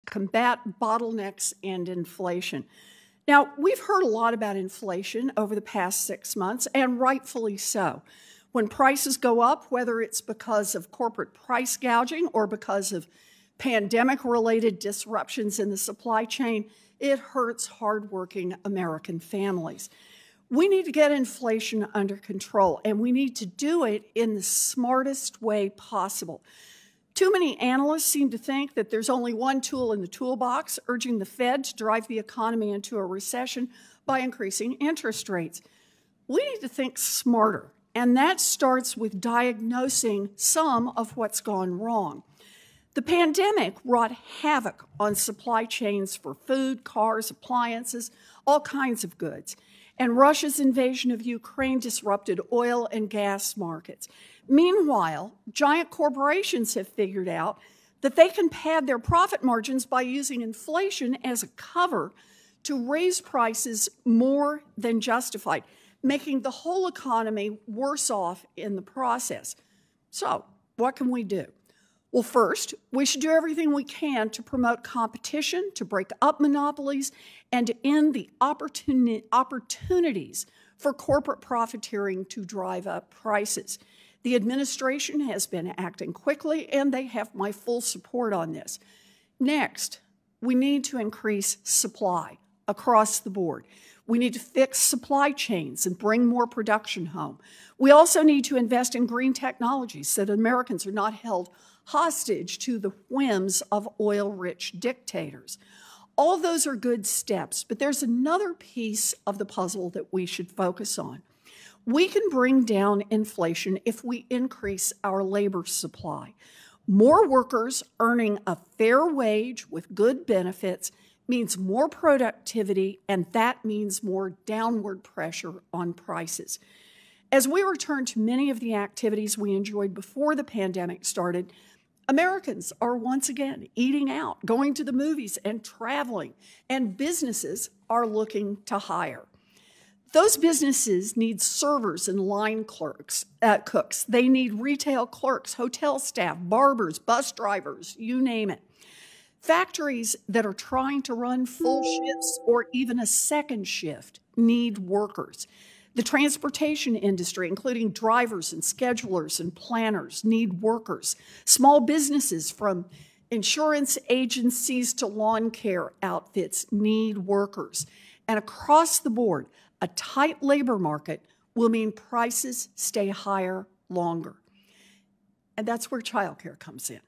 combat bottlenecks and inflation. Now, we've heard a lot about inflation over the past 6 months, and rightfully so. When prices go up, whether it's because of corporate price gouging or because of pandemic-related disruptions in the supply chain, it hurts hardworking American families. We need to get inflation under control, and we need to do it in the smartest way possible. Too many analysts seem to think that there's only one tool in the toolbox, urging the Fed to drive the economy into a recession by increasing interest rates. We need to think smarter, and that starts with diagnosing some of what's gone wrong. The pandemic wrought havoc on supply chains for food, cars, appliances, all kinds of goods. And Russia's invasion of Ukraine disrupted oil and gas markets. Meanwhile, giant corporations have figured out that they can pad their profit margins by using inflation as a cover to raise prices more than justified, making the whole economy worse off in the process. So, what can we do? Well, first, we should do everything we can to promote competition, to break up monopolies, and to end the opportunities for corporate profiteering to drive up prices. The administration has been acting quickly, and they have my full support on this. Next, we need to increase supply across the board. We need to fix supply chains and bring more production home. We also need to invest in green technologies so that Americans are not held hostage to the whims of oil-rich dictators. All of those are good steps, but there's another piece of the puzzle that we should focus on. We can bring down inflation if we increase our labor supply. More workers earning a fair wage with good benefits means more productivity, and that means more downward pressure on prices. As we return to many of the activities we enjoyed before the pandemic started, Americans are once again eating out, going to the movies and traveling, and businesses are looking to hire. Those businesses need servers and line cooks. They need retail clerks, hotel staff, barbers, bus drivers, you name it. Factories that are trying to run full shifts or even a second shift need workers. The transportation industry, including drivers and schedulers and planners, need workers. Small businesses, from insurance agencies to lawn care outfits, need workers. And across the board, a tight labor market will mean prices stay higher longer. And that's where childcare comes in.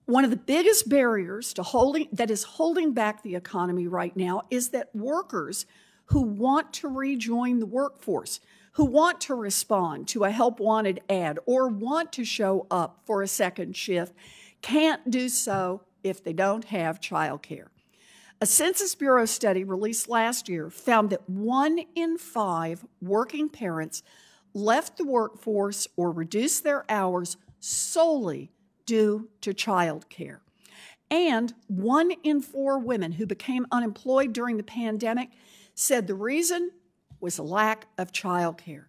One of the biggest barriers that is holding back the economy right now is that workers who want to rejoin the workforce, who want to respond to a help wanted ad or want to show up for a second shift, can't do so if they don't have childcare. A Census Bureau study released last year found that 1 in 5 working parents left the workforce or reduced their hours solely due to childcare. And 1 in 4 women who became unemployed during the pandemic said the reason was a lack of childcare.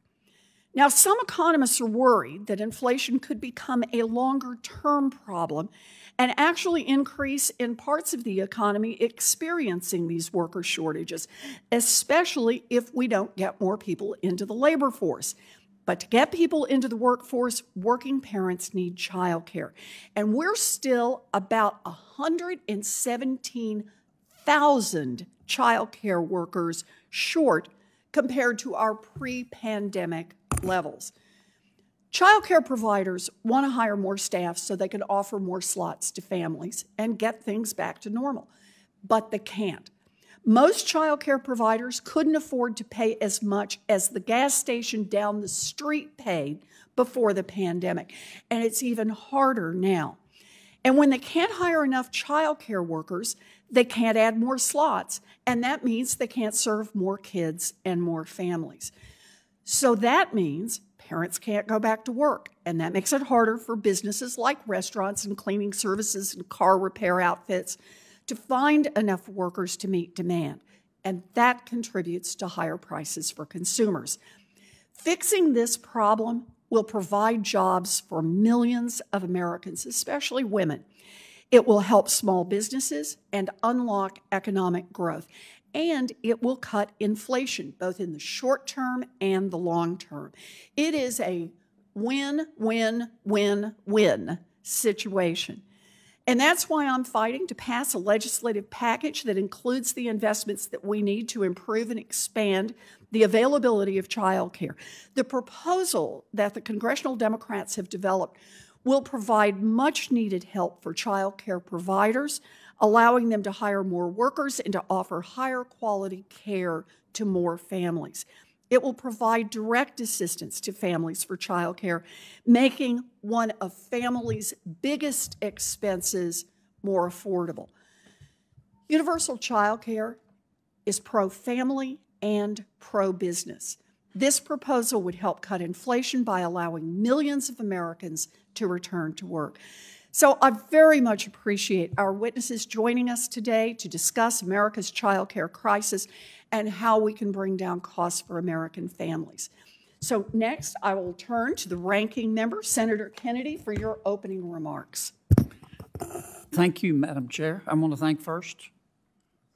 Now, some economists are worried that inflation could become a longer-term problem and actually increase in parts of the economy experiencing these worker shortages, especially if we don't get more people into the labor force. But to get people into the workforce, working parents need childcare. And we're still about 117,000 childcare workers short compared to our pre-pandemic levels. Childcare providers want to hire more staff so they can offer more slots to families and get things back to normal, but they can't. Most childcare providers couldn't afford to pay as much as the gas station down the street paid before the pandemic, and it's even harder now. And when they can't hire enough childcare workers, they can't add more slots, and that means they can't serve more kids and more families. So that means parents can't go back to work, and that makes it harder for businesses like restaurants and cleaning services and car repair outfits to find enough workers to meet demand, and that contributes to higher prices for consumers. Fixing this problem will provide jobs for millions of Americans, especially women. It will help small businesses and unlock economic growth. And it will cut inflation, both in the short term and the long term. It is a win-win-win-win situation. And that's why I'm fighting to pass a legislative package that includes the investments that we need to improve and expand the availability of childcare. The proposal that the congressional Democrats have developed will provide much-needed help for childcare providers, allowing them to hire more workers and to offer higher quality care to more families. It will provide direct assistance to families for childcare, making one of families' biggest expenses more affordable. Universal childcare is pro-family and pro-business. This proposal would help cut inflation by allowing millions of Americans to return to work. So I very much appreciate our witnesses joining us today to discuss America's child care crisis and how we can bring down costs for American families. So next, I will turn to the ranking member, Senator Kennedy, for your opening remarks. Thank you, Madam Chair. I want to thank first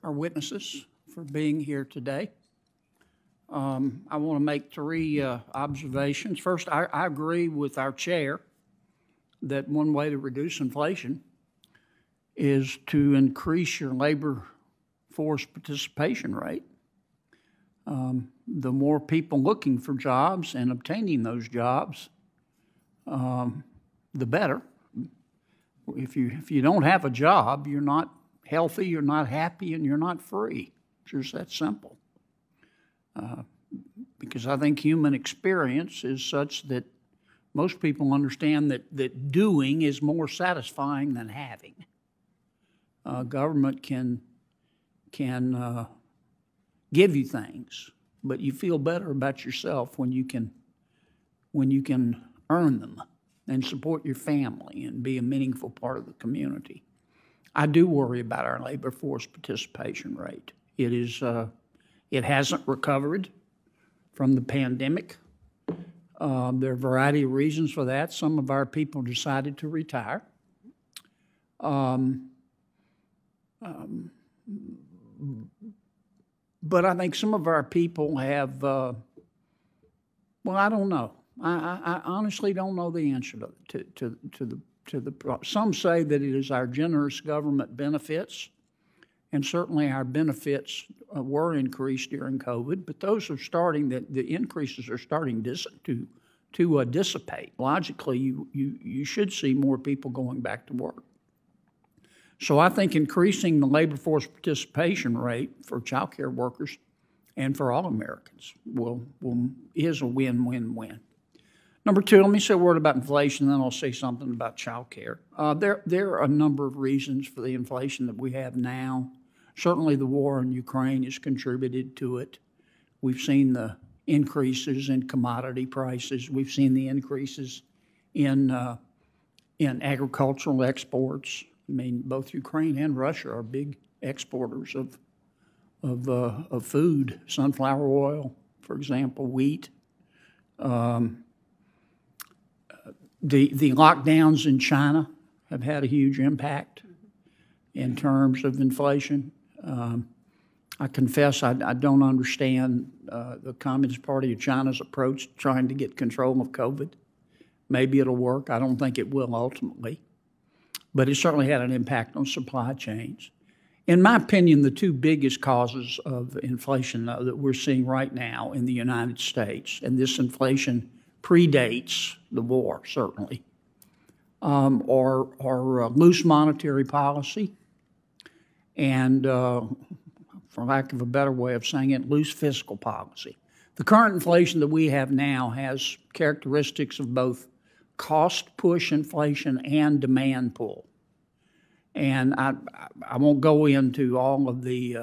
our witnesses for being here today. I want to make three observations. First, I agree with our chair that one way to reduce inflation is to increase your labor force participation rate. The more people looking for jobs and obtaining those jobs, the better. If you don't have a job, you're not healthy, you're not happy, and you're not free. It's just that simple. Because I think human experience is such that most people understand that doing is more satisfying than having. Government can give you things, but you feel better about yourself when you can earn them and support your family and be a meaningful part of the community. I do worry about our labor force participation rate. It hasn't recovered from the pandemic. There are a variety of reasons for that. Some of our people decided to retire. But I think some of our people have, well, I don't know. I honestly don't know the answer to the some say that it is our generous government benefits, and certainly our benefits were increased during COVID, but those are starting, the increases are starting to dissipate. Logically, you should see more people going back to work. So I think increasing the labor force participation rate for child care workers and for all Americans is a win-win-win. Number two, let me say a word about inflation, then I'll say something about child care. There are a number of reasons for the inflation that we have now. Certainly the war in Ukraine has contributed to it. We've seen the increases in commodity prices. We've seen the increases in agricultural exports. I mean, both Ukraine and Russia are big exporters of food, sunflower oil, for example, wheat. The lockdowns in China have had a huge impact in terms of inflation. I confess I don't understand the Communist Party of China's approach to trying to get control of COVID. Maybe it'll work. I don't think it will ultimately. But it certainly had an impact on supply chains. In my opinion, the two biggest causes of inflation that we're seeing right now in the United States, and this inflation predates the war, certainly, are loose monetary policy and, for lack of a better way of saying it, loose fiscal policy. The current inflation that we have now has characteristics of both cost push inflation and demand pull. And I won't go into all of the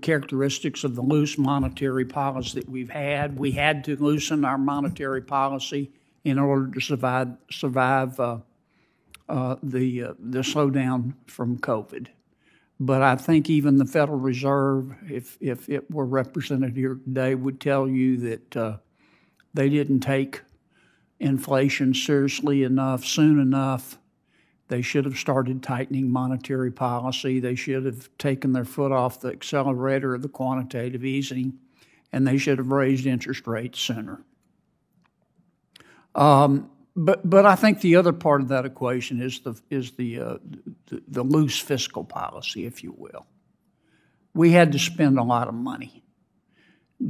characteristics of the loose monetary policy that we've had. We had to loosen our monetary policy in order to survive the slowdown from COVID. But I think even the Federal Reserve, if it were represented here today, would tell you that they didn't take inflation seriously enough, soon enough. They should have started tightening monetary policy. They should have taken their foot off the accelerator of the quantitative easing, and they should have raised interest rates sooner. But I think the other part of that equation is the loose fiscal policy, if you will. We had to spend a lot of money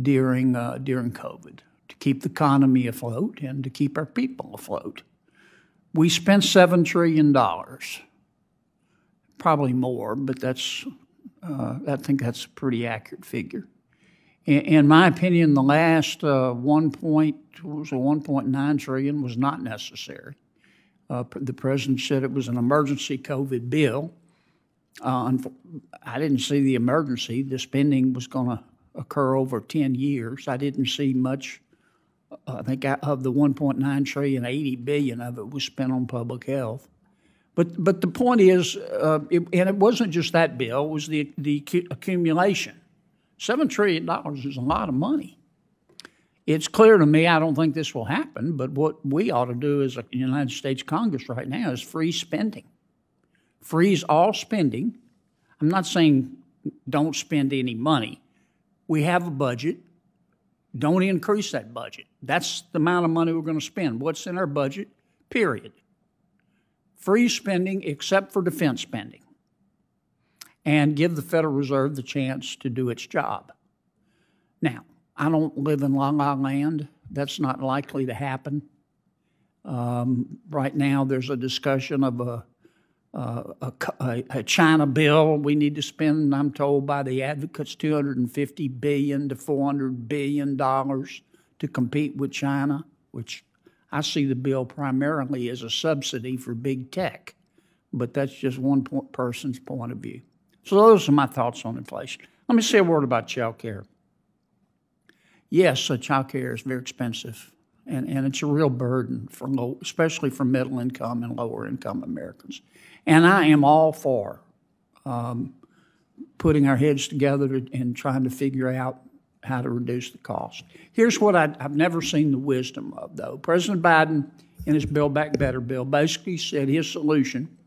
during COVID to keep the economy afloat and to keep our people afloat. We spent $7 trillion, probably more, but I think that's a pretty accurate figure. In my opinion, the last 1.9 trillion was not necessary. The president said it was an emergency COVID bill. I didn't see the emergency. The spending was going to occur over 10 years. I didn't see much. I think of the 1.9 trillion, 80 billion of it was spent on public health. But the point is, and it wasn't just that bill, it was the accumulation. $7 trillion is a lot of money. It's clear to me I don't think this will happen, but what we ought to do as a United States Congress right now is freeze spending. Freeze all spending. I'm not saying don't spend any money. We have a budget. Don't increase that budget. That's the amount of money we're going to spend. What's in our budget? Period. Freeze spending except for defense spending. And give the Federal Reserve the chance to do its job. Now, I don't live in La La Land. That's not likely to happen. Right now, there's a discussion of a China bill. We need to spend, I'm told by the advocates, $250 billion to $400 billion to compete with China, which I see the bill primarily as a subsidy for big tech. But that's just one person's point of view. So those are my thoughts on inflation. Let me say a word about childcare. Yes, childcare is very expensive, and it's a real burden, especially for middle-income and lower-income Americans. And I am all for putting our heads together and trying to figure out how to reduce the cost. Here's what I've never seen the wisdom of, though. President Biden, in his Build Back Better bill, basically said his solution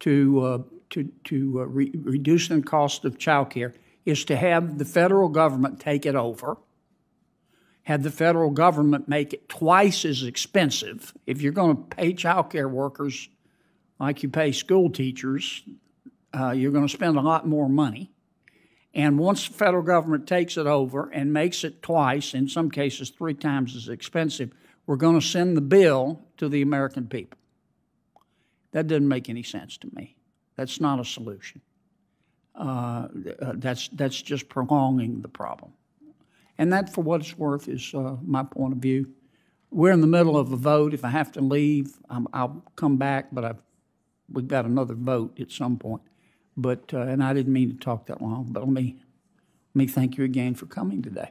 to reducing the cost of child care is to have the federal government take it over, have the federal government make it twice as expensive. If you're going to pay child care workers like you pay school teachers, you're going to spend a lot more money. And once the federal government takes it over and makes it twice, in some cases 3 times as expensive, we're going to send the bill to the American people. That doesn't make any sense to me. That's not a solution. That's just prolonging the problem. And that, for what it's worth, is my point of view. We're in the middle of a vote. If I have to leave, I'll come back, but we've got another vote at some point. But and I didn't mean to talk that long, but let me thank you again for coming today.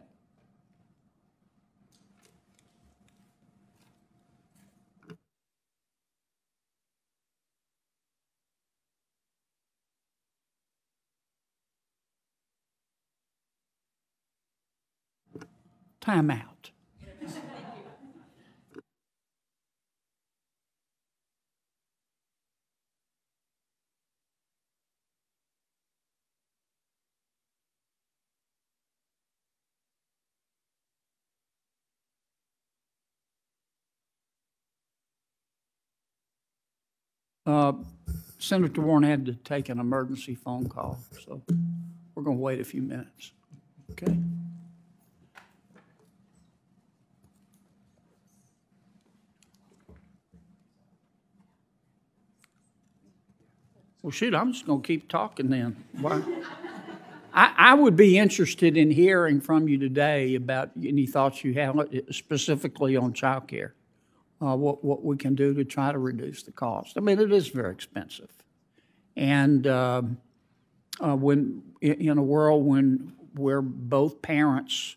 Time out. Senator Warren had to take an emergency phone call, so we're going to wait a few minutes. Okay? Well, shoot, I'm just going to keep talking then. Why? I would be interested in hearing from you today about any thoughts you have specifically on child care. What we can do to try to reduce the cost. I mean, it is very expensive. And when in a world where both parents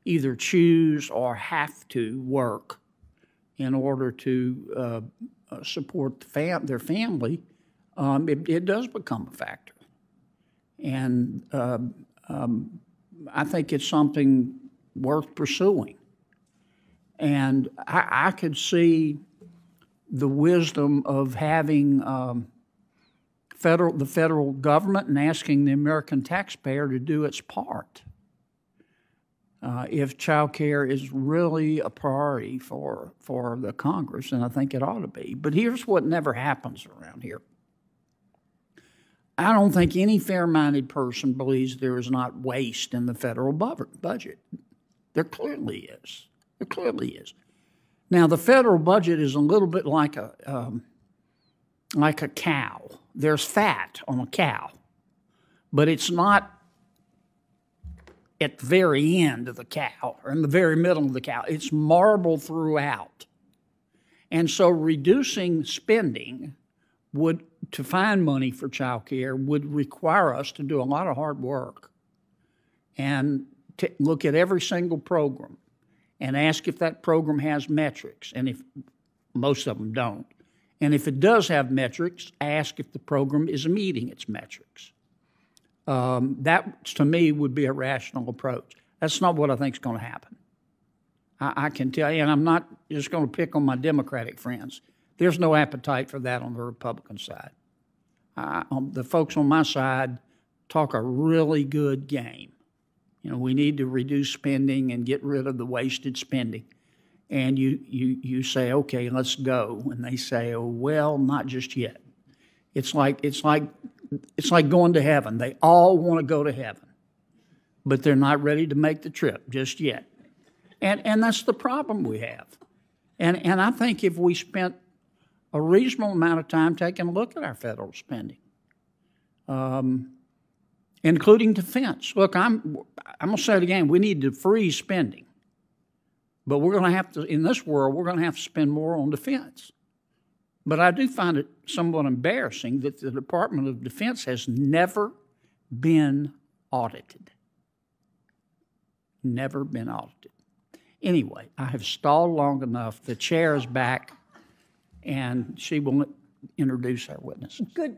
either choose or have to work in order to support their family, it does become a factor. And I think it's something worth pursuing. And I could see the wisdom of having the federal government and asking the American taxpayer to do its part. If child care is really a priority for the Congress, and I think it ought to be. But here's what never happens around here. I don't think any fair-minded person believes there is not waste in the federal budget. There clearly is. There clearly is. Now, the federal budget is a little bit like a cow. There's fat on a cow, but it's not at the very end of the cow or in the very middle of the cow. It's marbled throughout. And so reducing spending to find money for child care would require us to do a lot of hard work and to look at every single program and ask if that program has metrics, and if most of them don't. And if it does have metrics, ask if the program is meeting its metrics. That, to me, would be a rational approach. That's not what I think is going to happen. I can tell you, and I'm not just going to pick on my Democratic friends. There's no appetite for that on the Republican side. The folks on my side talk a really good game. You know, we need to reduce spending and get rid of the wasted spending. And you say, okay, let's go. And they say, oh, well, not just yet. It's like going to heaven. They all want to go to heaven, but they're not ready to make the trip just yet. And that's the problem we have. And I think if we spent a reasonable amount of time taking a look at our federal spending, including defense. Look, I'm going to say it again. We need to freeze spending. But we're going to have to, in this world, we're going to have to spend more on defense. But I do find it somewhat embarrassing that the Department of Defense has never been audited. Never been audited. Anyway, I have stalled long enough. The chair is back, and she will introduce our witnesses. Good.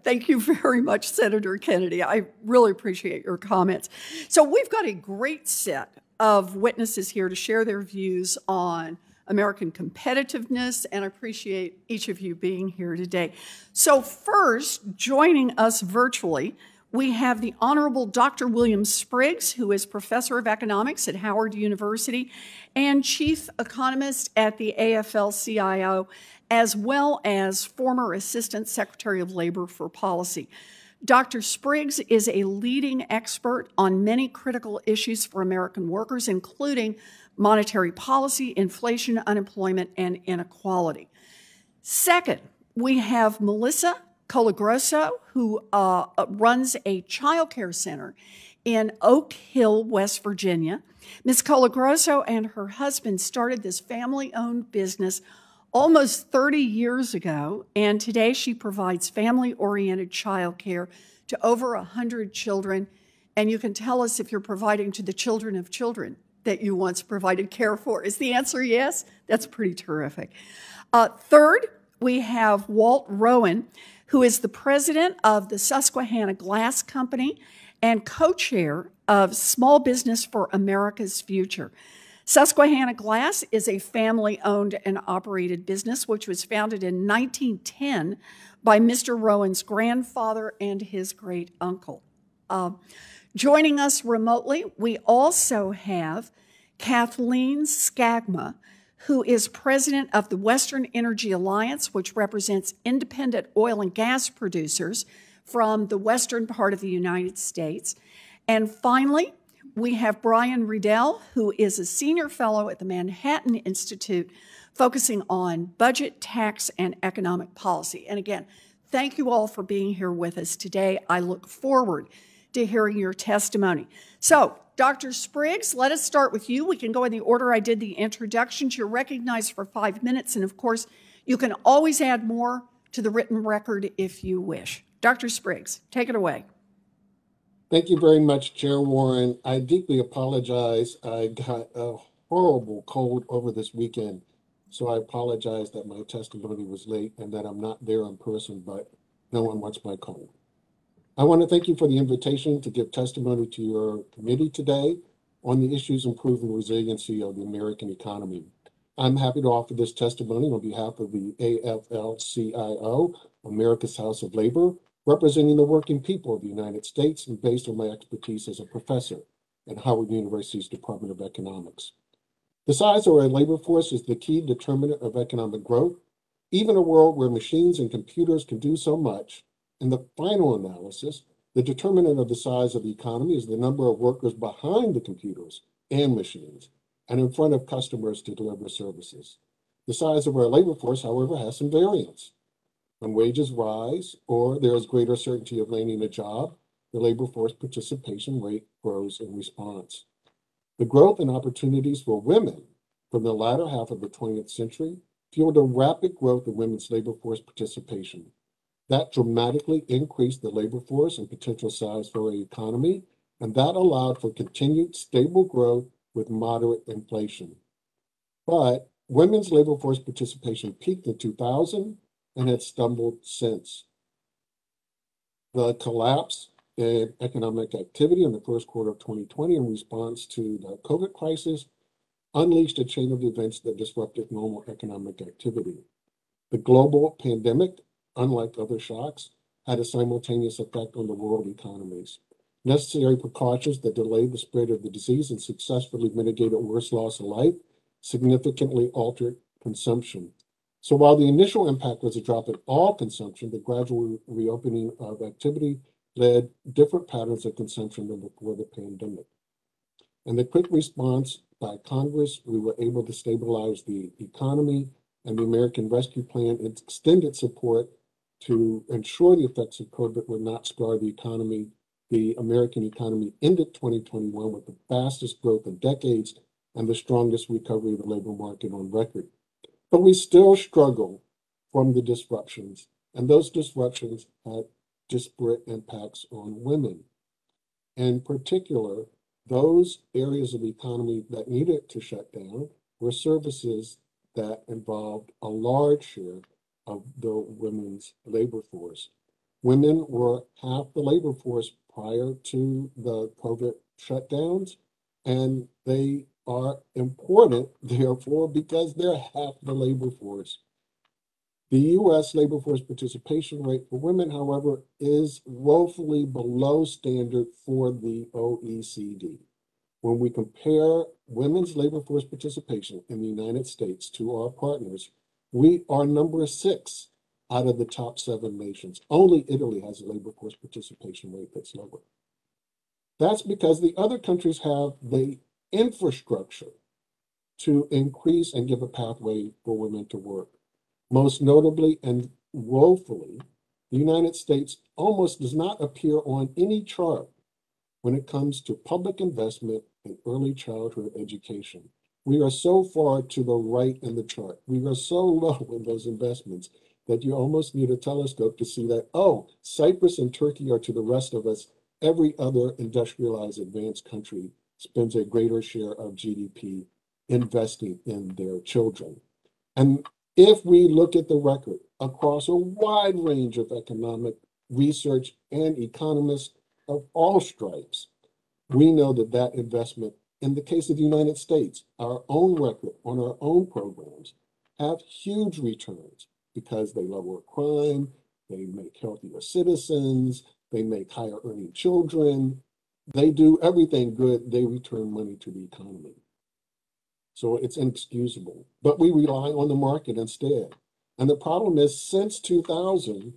Thank you very much, Senator Kennedy. I really appreciate your comments. So we've got a great set of witnesses here to share their views on American competitiveness, and I appreciate each of you being here today. So first, joining us virtually, we have the Honorable Dr. William Spriggs, who is Professor of Economics at Howard University and Chief Economist at the AFL-CIO, as well as former Assistant Secretary of Labor for Policy. Dr. Spriggs is a leading expert on many critical issues for American workers, including monetary policy, inflation, unemployment, and inequality. Second, we have Melissa Colagrosso, who runs a child care center in Oak Hill, West Virginia. Ms. Colagrosso and her husband started this family-owned business almost 30 years ago, and today she provides family-oriented child care to over 100 children. And you can tell us if you're providing to the children of children that you once provided care for. Is the answer yes? That's pretty terrific. Third, we have Walt Rowan, who is the president of the Susquehanna Glass Company and co-chair of Small Business for America's Future. Susquehanna Glass is a family-owned and operated business which was founded in 1910 by Mr. Rowan's grandfather and his great-uncle. Joining us remotely, we also have Kathleen Skagma, who is president of the Western Energy Alliance, which represents independent oil and gas producers from the western part of the United States. And finally, we have Brian Riedel, who is a senior fellow at the Manhattan Institute, focusing on budget, tax, and economic policy. And again, thank you all for being here with us today. I look forward to hearing your testimony. So, Dr. Spriggs, let us start with you. We can go in the order I did the introductions. You're recognized for 5 minutes, and of course, you can always add more to the written record if you wish. Dr. Spriggs, take it away. Thank you very much, Chair Warren. I deeply apologize. I got a horrible cold over this weekend, so I apologize that my testimony was late and that I'm not there in person, but no one wants my cold. I want to thank you for the invitation to give testimony to your committee today on the issues improving resiliency of the American economy. I'm happy to offer this testimony on behalf of the AFL-CIO, America's House of Labor, representing the working people of the United States and based on my expertise as a professor at Howard University's Department of Economics. The size of our labor force is the key determinant of economic growth. Even a world where machines and computers can do so much, in the final analysis, the determinant of the size of the economy is the number of workers behind the computers and machines and in front of customers to deliver services. The size of our labor force, however, has some variance. When wages rise or there is greater certainty of landing a job, the labor force participation rate grows in response. The growth and opportunities for women from the latter half of the 20th century fueled a rapid growth of women's labor force participation. That dramatically increased the labor force and potential size for our economy, and that allowed for continued stable growth with moderate inflation. But women's labor force participation peaked in 2000 and had stumbled since. The collapse in economic activity in the first quarter of 2020 in response to the COVID crisis unleashed a chain of events that disrupted normal economic activity. The global pandemic, unlike other shocks, had a simultaneous effect on the world economies. Necessary precautions that delayed the spread of the disease and successfully mitigated worse loss of life significantly altered consumption. So while the initial impact was a drop in all consumption, the gradual reopening of activity led different patterns of consumption than before the pandemic. And the quick response by Congress, we were able to stabilize the economy, and the American Rescue Plan extended support to ensure the effects of COVID would not scar the economy. The American economy ended 2021 with the fastest growth in decades and the strongest recovery of the labor market on record. But we still struggle from the disruptions, and those disruptions had disparate impacts on women. In particular, those areas of the economy that needed to shut down were services that involved a large share of the women's labor force. Women were half the labor force prior to the COVID shutdowns, and they are important, therefore, because they're half the labor force. The U.S. labor force participation rate for women, however, is woefully below standard for the OECD. When we compare women's labor force participation in the United States to our partners, we are number 6 out of the top 7 nations. Only Italy has a labor force participation rate that's lower. That's because the other countries have the infrastructure to increase and give a pathway for women to work. Most notably and woefully, the United States almost does not appear on any chart when it comes to public investment in early childhood education. We are so far to the right in the chart. We are so low in those investments that you almost need a telescope to see that, oh, Cyprus and Turkey are to the rest of us. Every other industrialized advanced country spends a greater share of GDP investing in their children. And if we look at the record across a wide range of economic research and economists of all stripes, we know that that investment, in the case of the United States, our own record on our own programs, have huge returns because they lower crime, they make healthier citizens, they make higher earning children, they do everything good, they return money to the economy. So it's inexcusable, but we rely on the market instead. And the problem is, since 2000,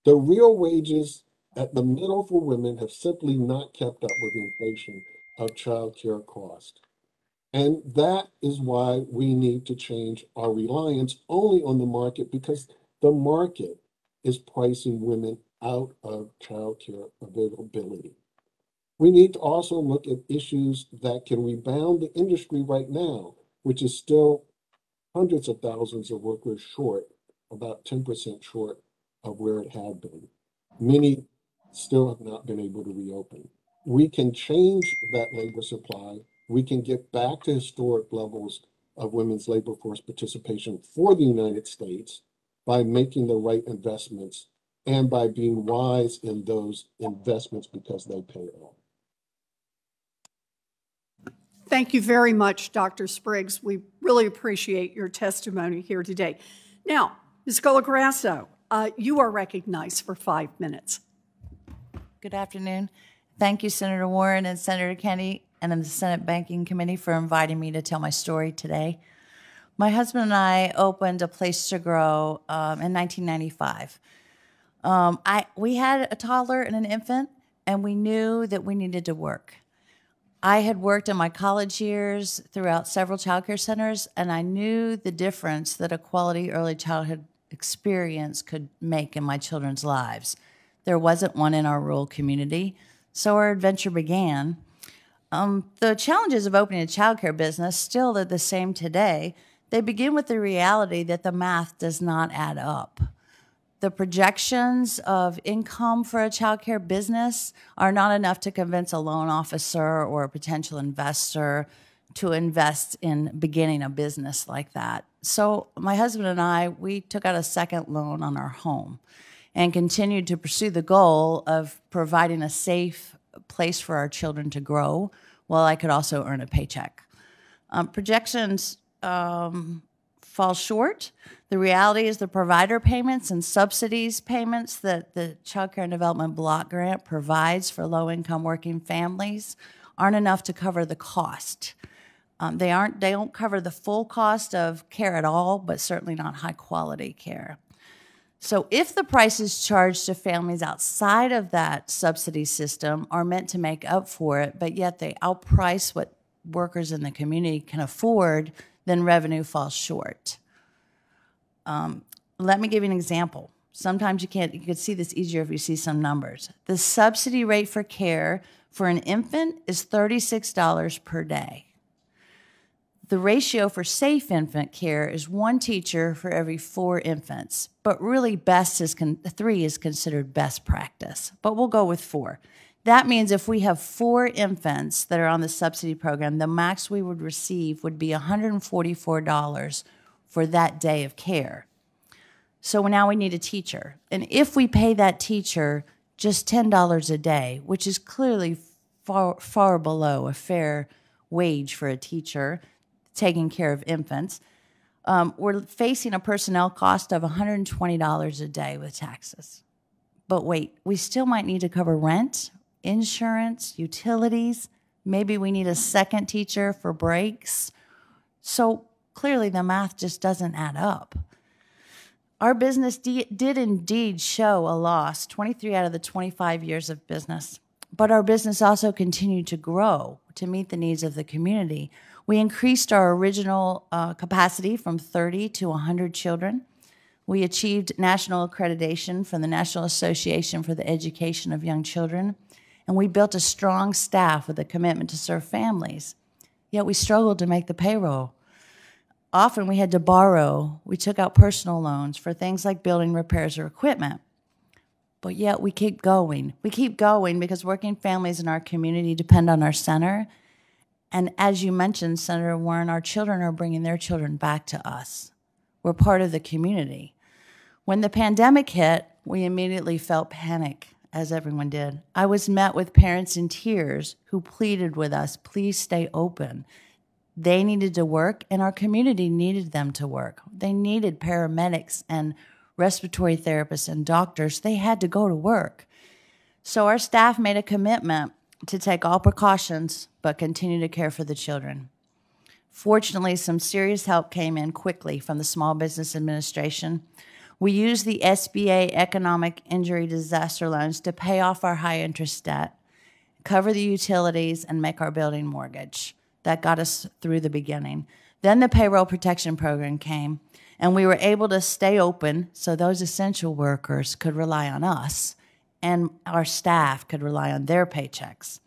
the real wages at the middle for women have simply not kept up with the inflation of childcare cost. And that is why we need to change our reliance only on the market, because the market is pricing women out of childcare availability. We need to also look at issues that can rebound the industry right now, which is still hundreds of thousands of workers short, about 10% short of where it had been. Many still have not been able to reopen. We can change that labor supply. We can get back to historic levels of women's labor force participation for the United States by making the right investments and by being wise in those investments because they pay off. Thank you very much, Dr. Spriggs. We really appreciate your testimony here today. Now, Ms. Colagrasso, you are recognized for 5 minutes. Good afternoon. Thank you, Senator Warren and Senator Kennedy and the Senate Banking Committee for inviting me to tell my story today. My husband and I opened a place to grow in 1995. We had a toddler and an infant, and we knew that we needed to work. I had worked in my college years throughout several child care centers, and I knew the difference that a quality early childhood experience could make in my children's lives. There wasn't one in our rural community, so our adventure began. The challenges of opening a child care business still are the same today. They begin with the reality that the math does not add up. The projections of income for a child care business are not enough to convince a loan officer or a potential investor to invest in beginning a business like that. So my husband and I, we took out a second loan on our home and continued to pursue the goal of providing a safe place for our children to grow while I could also earn a paycheck. Projections fall short. The reality is the provider payments and subsidies payments that the Child Care and Development Block Grant provides for low-income working families aren't enough to cover the cost. They don't cover the full cost of care at all, but certainly not high-quality care. So if the prices charged to families outside of that subsidy system are meant to make up for it, but yet they outprice what workers in the community can afford, then revenue falls short. Let me give you an example. Sometimes you can see this easier if you see some numbers. The subsidy rate for care for an infant is $36 per day. The ratio for safe infant care is 1 teacher for every 4 infants, but really 3 is considered best practice, but we'll go with 4. That means if we have 4 infants that are on the subsidy program, the max we would receive would be $144 for that day of care. So now we need a teacher. And if we pay that teacher just $10 a day, which is clearly far below a fair wage for a teacher taking care of infants, we're facing a personnel cost of $120 a day with taxes. But wait, we still might need to cover rent, insurance, utilities. Maybe we need a second teacher for breaks. So clearly the math just doesn't add up. Our business did indeed show a loss 23 out of the 25 years of business, but our business also continued to grow to meet the needs of the community. We increased our original capacity from 30 to 100 children. We achieved national accreditation from the National Association for the Education of Young Children, and we built a strong staff with a commitment to serve families. Yet we struggled to make the payroll. Often we had to borrow. We took out personal loans for things like building repairs or equipment. But yet we keep going. We keep going because working families in our community depend on our center. And as you mentioned, Senator Warren, our children are bringing their children back to us. We're part of the community. When the pandemic hit, we immediately felt panic, as everyone did. I was met with parents in tears who pleaded with us, please stay open. They needed to work, and our community needed them to work. They needed paramedics and respiratory therapists and doctors. They had to go to work. So our staff made a commitment to take all precautions but continue to care for the children. Fortunately, some serious help came in quickly from the Small Business Administration. We used the SBA Economic Injury Disaster Loans to pay off our high-interest debt, cover the utilities, and make our building mortgage. That got us through the beginning. Then the Payroll Protection Program came, and we were able to stay open so those essential workers could rely on us, and our staff could rely on their paychecks.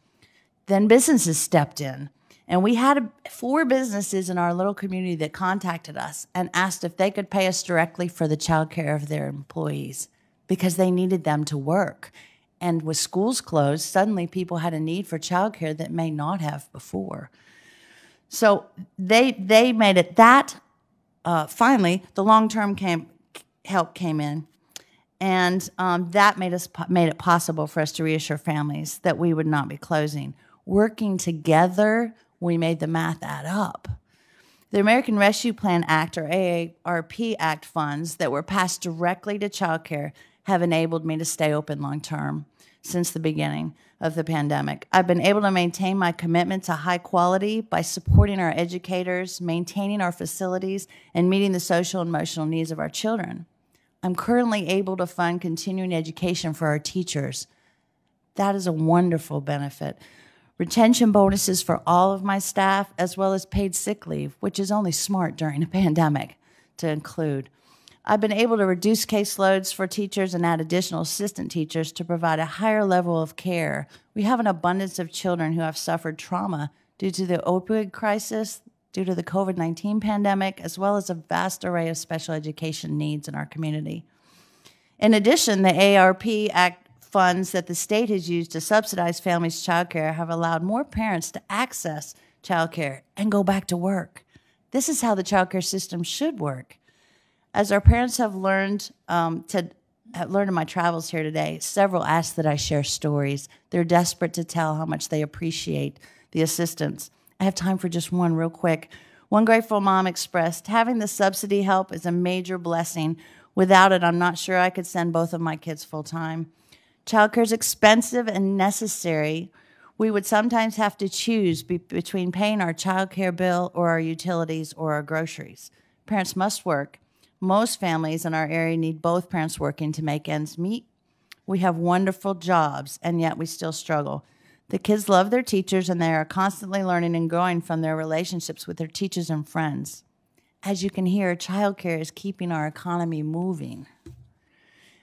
Then businesses stepped in, and we had 4 businesses in our little community that contacted us and asked if they could pay us directly for the child care of their employees because they needed them to work. And with schools closed, suddenly people had a need for child care that may not have before. So they made it that. Finally, the long-term help came in, and that made it possible for us to reassure families that we would not be closing. Working together, we made the math add up. The American Rescue Plan Act, or AARP Act funds that were passed directly to childcare have enabled me to stay open long term since the beginning of the pandemic. I've been able to maintain my commitment to high quality by supporting our educators, maintaining our facilities, and meeting the social and emotional needs of our children. I'm currently able to fund continuing education for our teachers. That is a wonderful benefit. Retention bonuses for all of my staff, as well as paid sick leave, which is only smart during a pandemic to include. I've been able to reduce caseloads for teachers and add additional assistant teachers to provide a higher level of care. We have an abundance of children who have suffered trauma due to the opioid crisis, due to the COVID-19 pandemic, as well as a vast array of special education needs in our community. In addition, the AARP Act funds that the state has used to subsidize families' childcare have allowed more parents to access childcare and go back to work. This is how the childcare system should work. As our parents have learned in my travels here today, several ask that I share stories. They're desperate to tell how much they appreciate the assistance. I have time for just one real quick. One grateful mom expressed, having the subsidy help is a major blessing. Without it, I'm not sure I could send both of my kids full time. Childcare is expensive and necessary. We would sometimes have to choose between paying our childcare bill or our utilities or our groceries. Parents must work. Most families in our area need both parents working to make ends meet. We have wonderful jobs, and yet we still struggle. The kids love their teachers, and they are constantly learning and growing from their relationships with their teachers and friends. As you can hear, childcare is keeping our economy moving.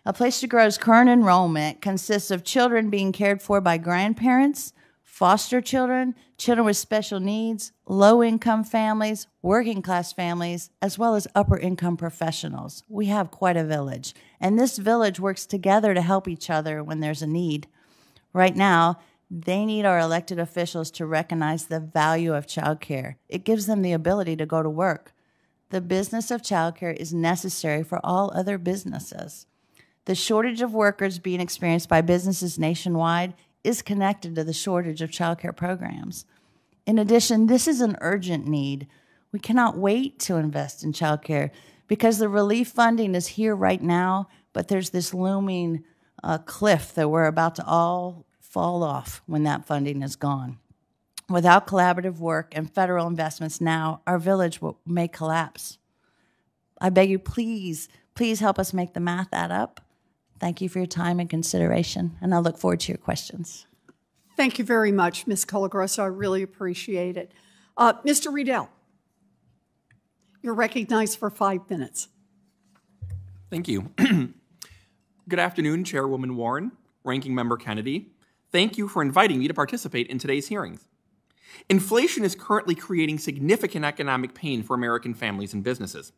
A Place to Grow's current enrollment consists of children being cared for by grandparents, foster children, children with special needs, low-income families, working-class families, as well as upper-income professionals. We have quite a village, and this village works together to help each other when there's a need. Right now, they need our elected officials to recognize the value of childcare. It gives them the ability to go to work. The business of childcare is necessary for all other businesses. The shortage of workers being experienced by businesses nationwide is connected to the shortage of childcare programs. In addition, this is an urgent need. We cannot wait to invest in childcare because the relief funding is here right now, but there's this looming cliff that we're about to all fall off when that funding is gone. Without collaborative work and federal investments now, our village may collapse. I beg you, please help us make the math add up. Thank you for your time and consideration, and I look forward to your questions. Thank you very much, Ms. Colagrosso. I really appreciate it. Mr. Riedel, you're recognized for 5 minutes. Thank you. Good afternoon, Chairwoman Warren, Ranking Member Kennedy. Thank you for inviting me to participate in today's hearings. Inflation is currently creating significant economic pain for American families and businesses.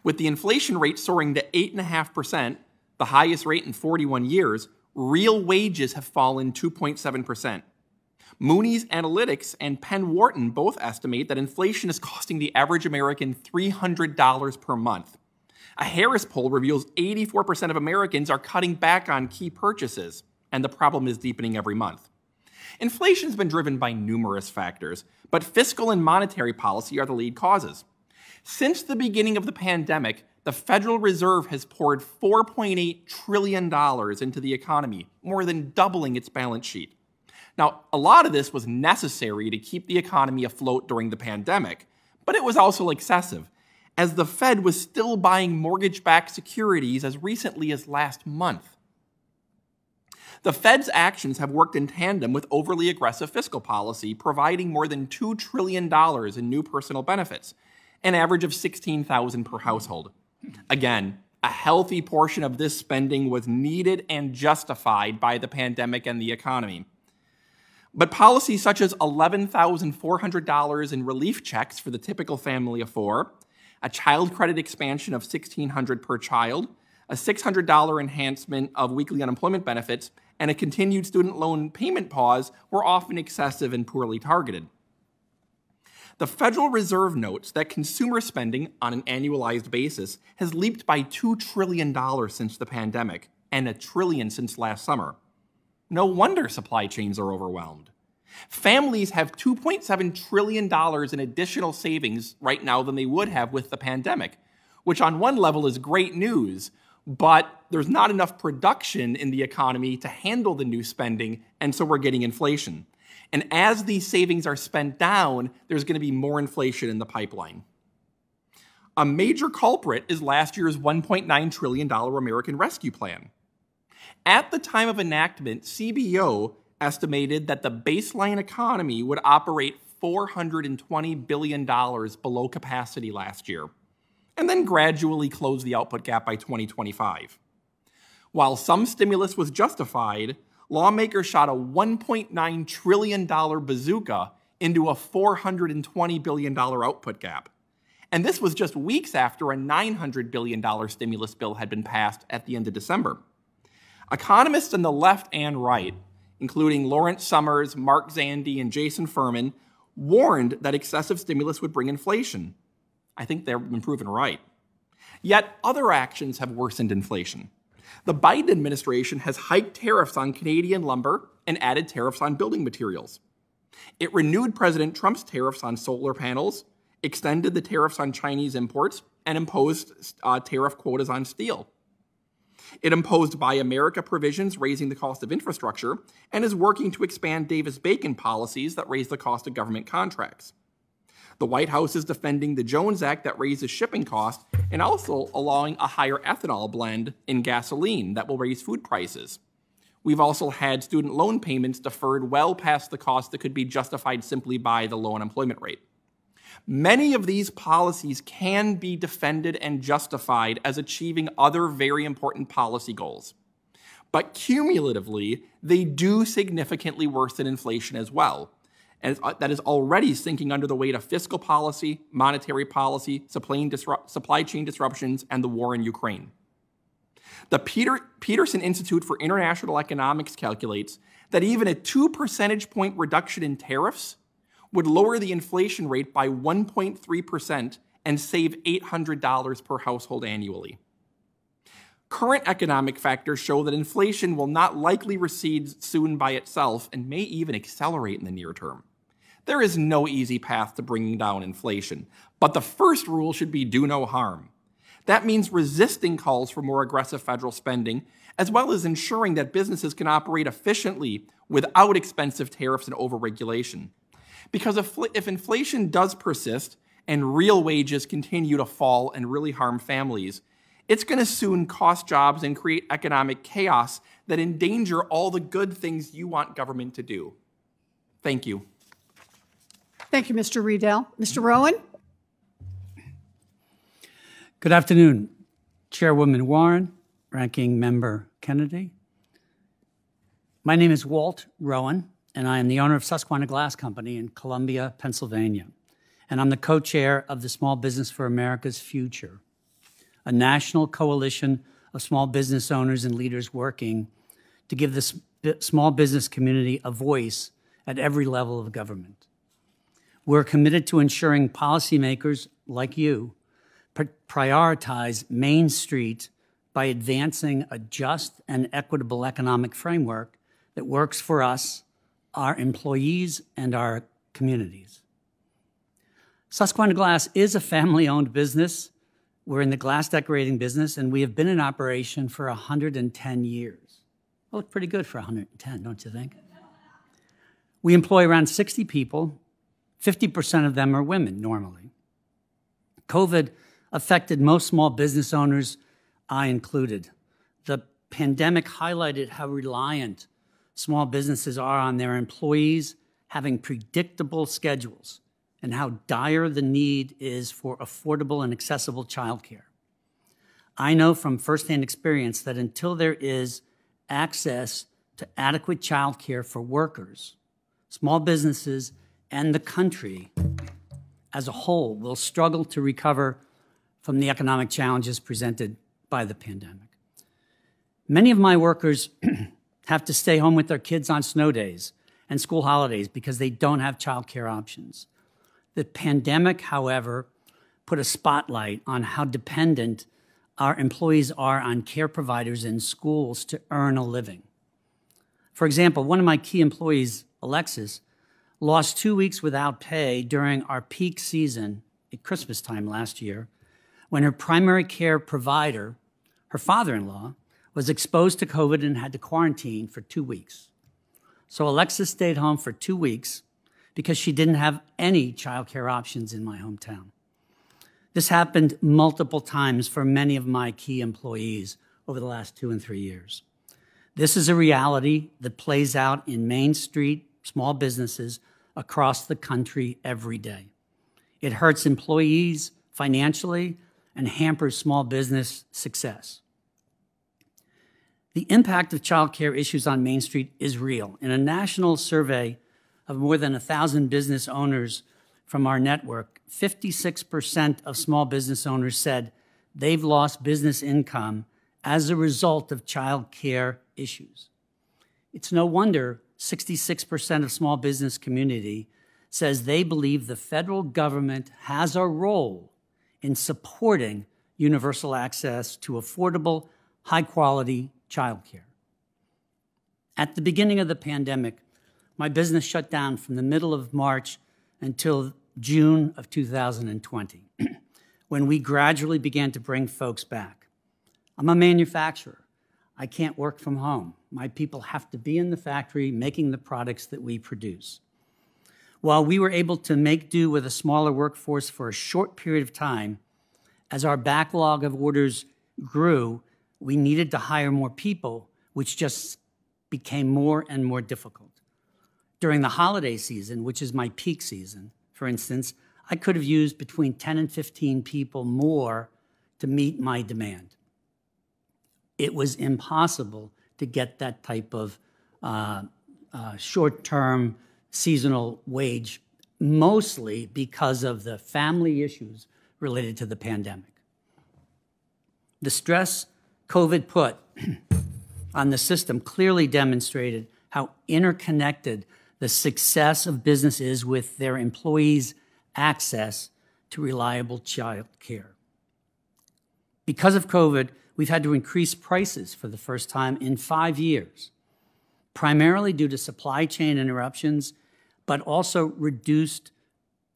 With the inflation rate soaring to 8.5%, the highest rate in 41 years, real wages have fallen 2.7%. Moody's Analytics and Penn Wharton both estimate that inflation is costing the average American $300 per month. A Harris poll reveals 84% of Americans are cutting back on key purchases, and the problem is deepening every month. Inflation has been driven by numerous factors, but fiscal and monetary policy are the lead causes. Since the beginning of the pandemic, the Federal Reserve has poured $4.8 trillion into the economy, more than doubling its balance sheet. Now, a lot of this was necessary to keep the economy afloat during the pandemic, but it was also excessive, as the Fed was still buying mortgage-backed securities as recently as last month. The Fed's actions have worked in tandem with overly aggressive fiscal policy, providing more than $2 trillion in new personal benefits, an average of $16,000 per household. Again, a healthy portion of this spending was needed and justified by the pandemic and the economy. But policies such as $11,400 in relief checks for the typical family of four, a child credit expansion of $1,600 per child, a $600 enhancement of weekly unemployment benefits, and a continued student loan payment pause were often excessive and poorly targeted. The Federal Reserve notes that consumer spending on an annualized basis has leaped by $2 trillion since the pandemic, and $1 trillion since last summer. No wonder supply chains are overwhelmed. Families have $2.7 trillion in additional savings right now than they would have with the pandemic, which on one level is great news, but there's not enough production in the economy to handle the new spending, and so we're getting inflation. And as these savings are spent down, there's going to be more inflation in the pipeline. A major culprit is last year's $1.9 trillion American Rescue Plan. At the time of enactment, CBO estimated that the baseline economy would operate $420 billion below capacity last year, and then gradually close the output gap by 2025. While some stimulus was justified, lawmakers shot a $1.9 trillion bazooka into a $420 billion output gap. And this was just weeks after a $900 billion stimulus bill had been passed at the end of December. Economists on the left and right, including Lawrence Summers, Mark Zandi, and Jason Furman, warned that excessive stimulus would bring inflation. I think they've been proven right. Yet other actions have worsened inflation. The Biden administration has hiked tariffs on Canadian lumber and added tariffs on building materials. It renewed President Trump's tariffs on solar panels, extended the tariffs on Chinese imports, and imposed tariff quotas on steel. It imposed Buy America provisions raising the cost of infrastructure and is working to expand Davis-Bacon policies that raise the cost of government contracts. The White House is defending the Jones Act that raises shipping costs and also allowing a higher ethanol blend in gasoline that will raise food prices. We've also had student loan payments deferred well past the cost that could be justified simply by the low unemployment rate. Many of these policies can be defended and justified as achieving other very important policy goals. But cumulatively, they do significantly worsen inflation as well. And that is already sinking under the weight of fiscal policy, monetary policy, supply chain disruptions, and the war in Ukraine. The Peterson Institute for International Economics calculates that even a 2 percentage point reduction in tariffs would lower the inflation rate by 1.3% and save $800 per household annually. Current economic factors show that inflation will not likely recede soon by itself and may even accelerate in the near term. There is no easy path to bringing down inflation, but the first rule should be do no harm. That means resisting calls for more aggressive federal spending, as well as ensuring that businesses can operate efficiently without expensive tariffs and overregulation. Because if inflation does persist and real wages continue to fall and really harm families, it's going to soon cost jobs and create economic chaos that endanger all the good things you want government to do. Thank you. Thank you, Mr. Riedel. Mr. Rowan? Good afternoon, Chairwoman Warren, Ranking Member Kennedy. My name is Walt Rowan, and I am the owner of Susquehanna Glass Company in Columbia, Pennsylvania. And I'm the co-chair of the Small Business for America's Future, a national coalition of small business owners and leaders working to give the small business community a voice at every level of government. We're committed to ensuring policymakers like you prioritize Main Street by advancing a just and equitable economic framework that works for us, our employees, and our communities. Susquehanna Glass is a family-owned business. We're in the glass decorating business, and we have been in operation for 110 years. Well, it's pretty good for 110, don't you think? We employ around 60 people. 50% of them are women normally. COVID affected most small business owners, I included. The pandemic highlighted how reliant small businesses are on their employees having predictable schedules and how dire the need is for affordable and accessible childcare. I know from firsthand experience that until there is access to adequate childcare for workers, small businesses and the country as a whole will struggle to recover from the economic challenges presented by the pandemic. Many of my workers have to stay home with their kids on snow days and school holidays because they don't have childcare options. The pandemic, however, put a spotlight on how dependent our employees are on care providers in schools to earn a living. For example, one of my key employees, Alexis, lost 2 weeks without pay during our peak season at Christmas time last year, when her primary care provider, her father-in-law, was exposed to COVID and had to quarantine for 2 weeks. So Alexis stayed home for 2 weeks because she didn't have any childcare options in my hometown. This happened multiple times for many of my key employees over the last 2 and 3 years. This is a reality that plays out in Main Street small businesses across the country every day. It hurts employees financially and hampers small business success. The impact of childcare issues on Main Street is real. In a national survey of more than 1,000 business owners from our network, 56% of small business owners said they've lost business income as a result of childcare issues. It's no wonder 66% of small business community says they believe the federal government has a role in supporting universal access to affordable, high-quality childcare. At the beginning of the pandemic, my business shut down from the middle of March until June of 2020, when we gradually began to bring folks back. I'm a manufacturer. I can't work from home. My people have to be in the factory making the products that we produce. While we were able to make do with a smaller workforce for a short period of time, as our backlog of orders grew, we needed to hire more people, which just became more and more difficult. During the holiday season, which is my peak season, for instance, I could have used between 10 and 15 people more to meet my demand. It was impossible to get that type of short-term seasonal wage, mostly because of the family issues related to the pandemic. The stress COVID put on the system clearly demonstrated how interconnected the success of business is with their employees' access to reliable child care. Because of COVID, we've had to increase prices for the first time in 5 years, primarily due to supply chain interruptions, but also reduced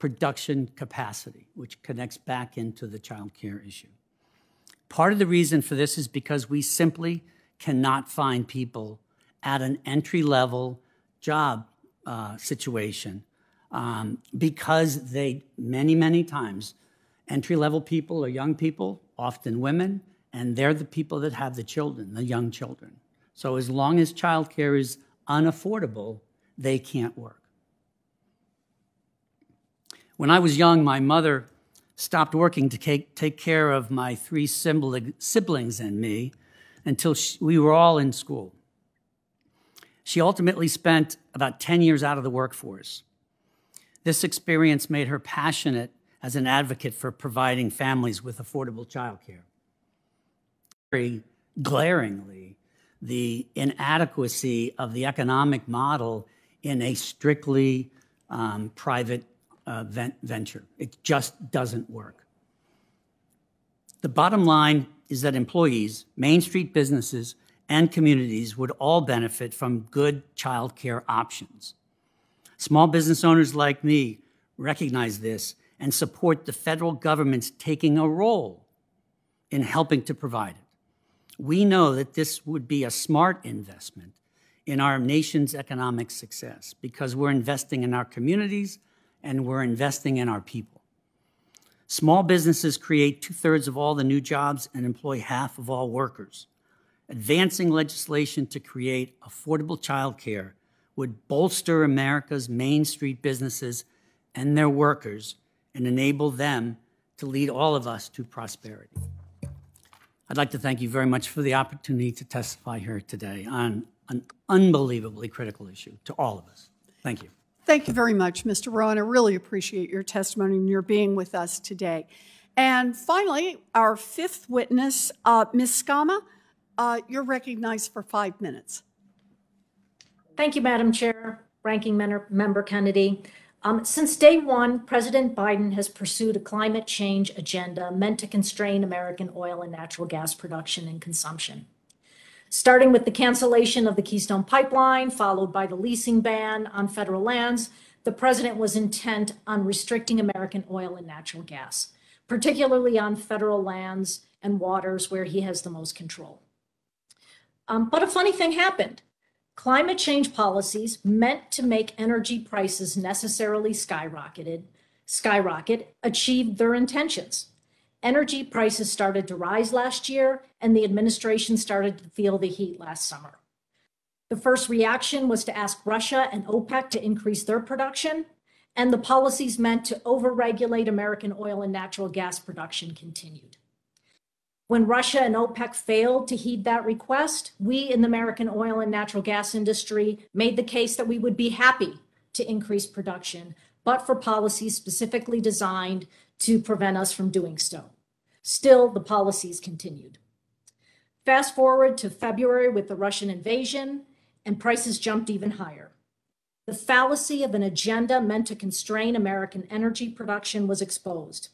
production capacity, which connects back into the child care issue. Part of the reason for this is because we simply cannot find people at an entry-level job situation because many times, entry-level people are young people, often women, and they're the people that have the children, the young children. So as long as childcare is unaffordable, they can't work. When I was young, my mother stopped working to take care of my 3 siblings and me until we were all in school. She ultimately spent about 10 years out of the workforce. This experience made her passionate as an advocate for providing families with affordable childcare. Very glaringly, the inadequacy of the economic model in a strictly private venture. It just doesn't work. The bottom line is that employees, Main Street businesses, and communities would all benefit from good childcare options. Small business owners like me recognize this and support the federal government's taking a role in helping to provide it. We know that this would be a smart investment in our nation's economic success because we're investing in our communities and we're investing in our people. Small businesses create 2/3 of all the new jobs and employ half of all workers. Advancing legislation to create affordable childcare would bolster America's Main Street businesses and their workers and enable them to lead all of us to prosperity. I'd like to thank you very much for the opportunity to testify here today on an unbelievably critical issue to all of us. Thank you. Thank you very much, Mr. Rowan. I really appreciate your testimony and your being with us today. And finally, our 5th witness, Ms. Skama, you're recognized for 5 minutes. Thank you, Madam Chair, Ranking Member Kennedy. Since day one, President Biden has pursued a climate change agenda meant to constrain American oil and natural gas production and consumption. Starting with the cancellation of the Keystone Pipeline, followed by the leasing ban on federal lands, the president was intent on restricting American oil and natural gas, particularly on federal lands and waters where he has the most control. But a funny thing happened. Climate change policies meant to make energy prices necessarily skyrocket achieved their intentions. Energy prices started to rise last year, and the administration started to feel the heat last summer. The first reaction was to ask Russia and OPEC to increase their production, and the policies meant to overregulate American oil and natural gas production continued. When Russia and OPEC failed to heed that request, we in the American oil and natural gas industry made the case that we would be happy to increase production, but for policies specifically designed to prevent us from doing so. Still, the policies continued. Fast forward to February with the Russian invasion, and prices jumped even higher. The fallacy of an agenda meant to constrain American energy production was exposed.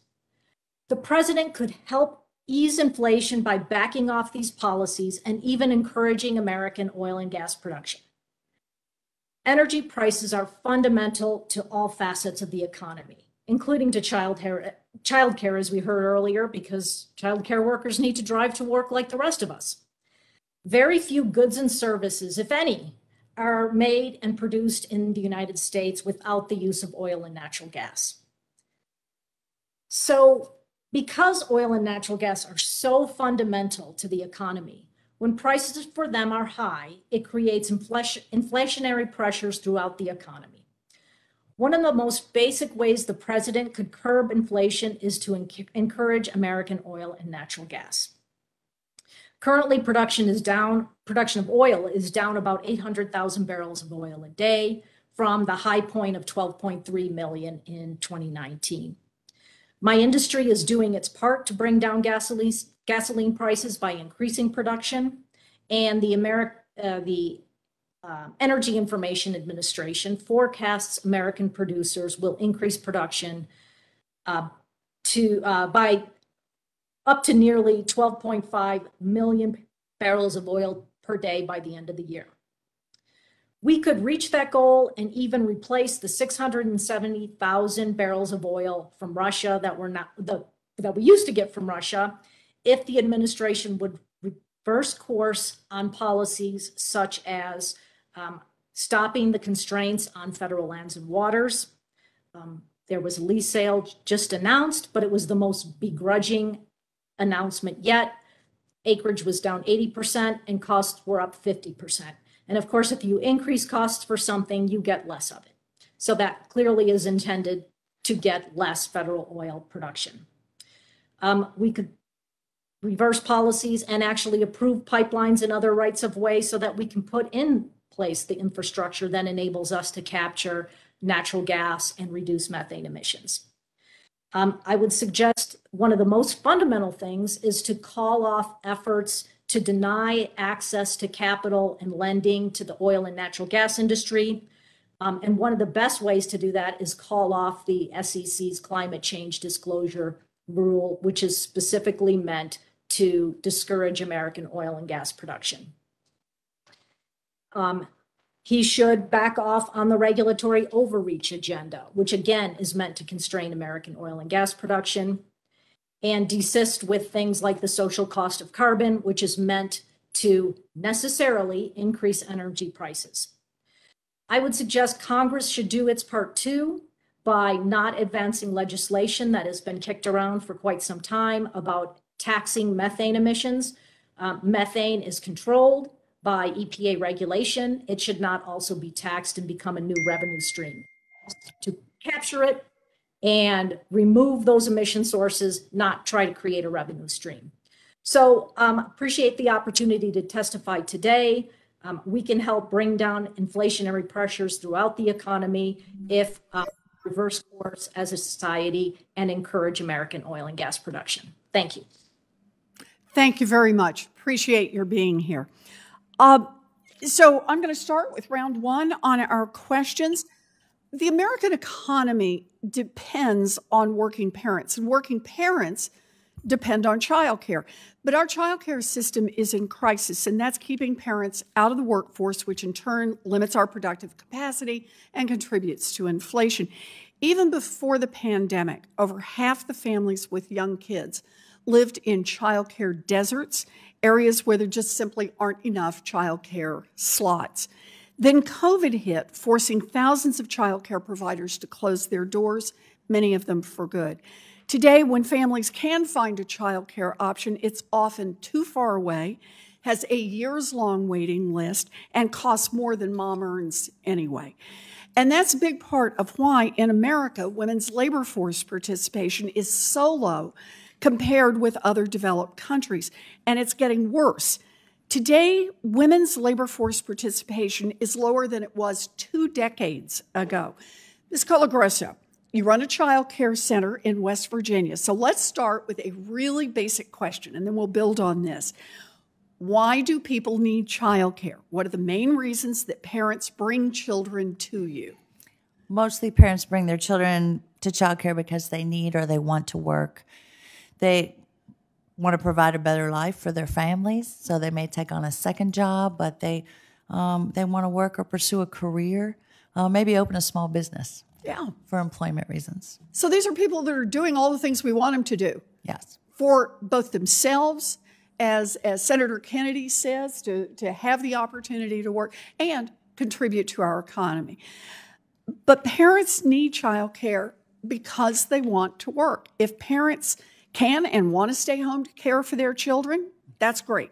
The president could help ease inflation by backing off these policies and even encouraging American oil and gas production. Energy prices are fundamental to all facets of the economy, including to childcare, as we heard earlier, because childcare workers need to drive to work like the rest of us. Very few goods and services, if any, are made and produced in the United States without the use of oil and natural gas. So, because oil and natural gas are so fundamental to the economy, when prices for them are high, it creates inflationary pressures throughout the economy. One of the most basic ways the president could curb inflation is to encourage American oil and natural gas. Currently, production of oil is down about 800,000 barrels of oil a day from the high point of 12.3 million in 2019. My industry is doing its part to bring down gasoline prices by increasing production, and the Energy Information Administration forecasts American producers will increase production by up to nearly 12.5 million barrels of oil per day by the end of the year. We could reach that goal and even replace the 670,000 barrels of oil from Russia that we used to get from Russia if the administration would reverse course on policies such as stopping the constraints on federal lands and waters. There was a lease sale just announced, but it was the most begrudging announcement yet. Acreage was down 80% and costs were up 50%. And of course, if you increase costs for something, you get less of it. So that clearly is intended to get less federal oil production. We could reverse policies and actually approve pipelines and other rights of way so that we can put in place the infrastructure that enables us to capture natural gas and reduce methane emissions. I would suggest one of the most fundamental things is to call off efforts to deny access to capital and lending to the oil and natural gas industry. And one of the best ways to do that is call off the SEC's climate change disclosure rule, which is specifically meant to discourage American oil and gas production. He should back off on the regulatory overreach agenda, which again is meant to constrain American oil and gas production, and desist with things like the social cost of carbon, which is meant to necessarily increase energy prices. I would suggest Congress should do its part too by not advancing legislation that has been kicked around for quite some time about taxing methane emissions. Methane is controlled by EPA regulation. It should not also be taxed and become a new revenue stream. To capture it and remove those emission sources, not try to create a revenue stream. So appreciate the opportunity to testify today. We can help bring down inflationary pressures throughout the economy if reverse course as a society and encourage American oil and gas production. Thank you. Thank you very much. Appreciate your being here. So I'm going to start with round one on our questions. The American economy depends on working parents, and working parents depend on childcare. But our childcare system is in crisis, and that's keeping parents out of the workforce, which in turn limits our productive capacity and contributes to inflation. Even before the pandemic, over half the families with young kids lived in childcare deserts, areas where there just simply aren't enough childcare slots. Then COVID hit, forcing thousands of childcare providers to close their doors, many of them for good. Today, when families can find a childcare option, it's often too far away, has a years-long waiting list, and costs more than mom earns anyway. And that's a big part of why, in America, women's labor force participation is so low compared with other developed countries, and it's getting worse. Today, women's labor force participation is lower than it was 2 decades ago. Ms. Colagrosso, you run a child care center in West Virginia. So let's start with a really basic question, and then we'll build on this. Why do people need child care? What are the main reasons that parents bring children to you? Mostly parents bring their children to child care because they need or they want to work. They want to provide a better life for their families, so they may take on a second job, but they want to work or pursue a career, maybe open a small business. Yeah. For employment reasons. So these are people that are doing all the things we want them to do. Yes. For both themselves, as Senator Kennedy says, to have the opportunity to work and contribute to our economy. But parents need child care because they want to work. If parents can and want to stay home to care for their children, that's great.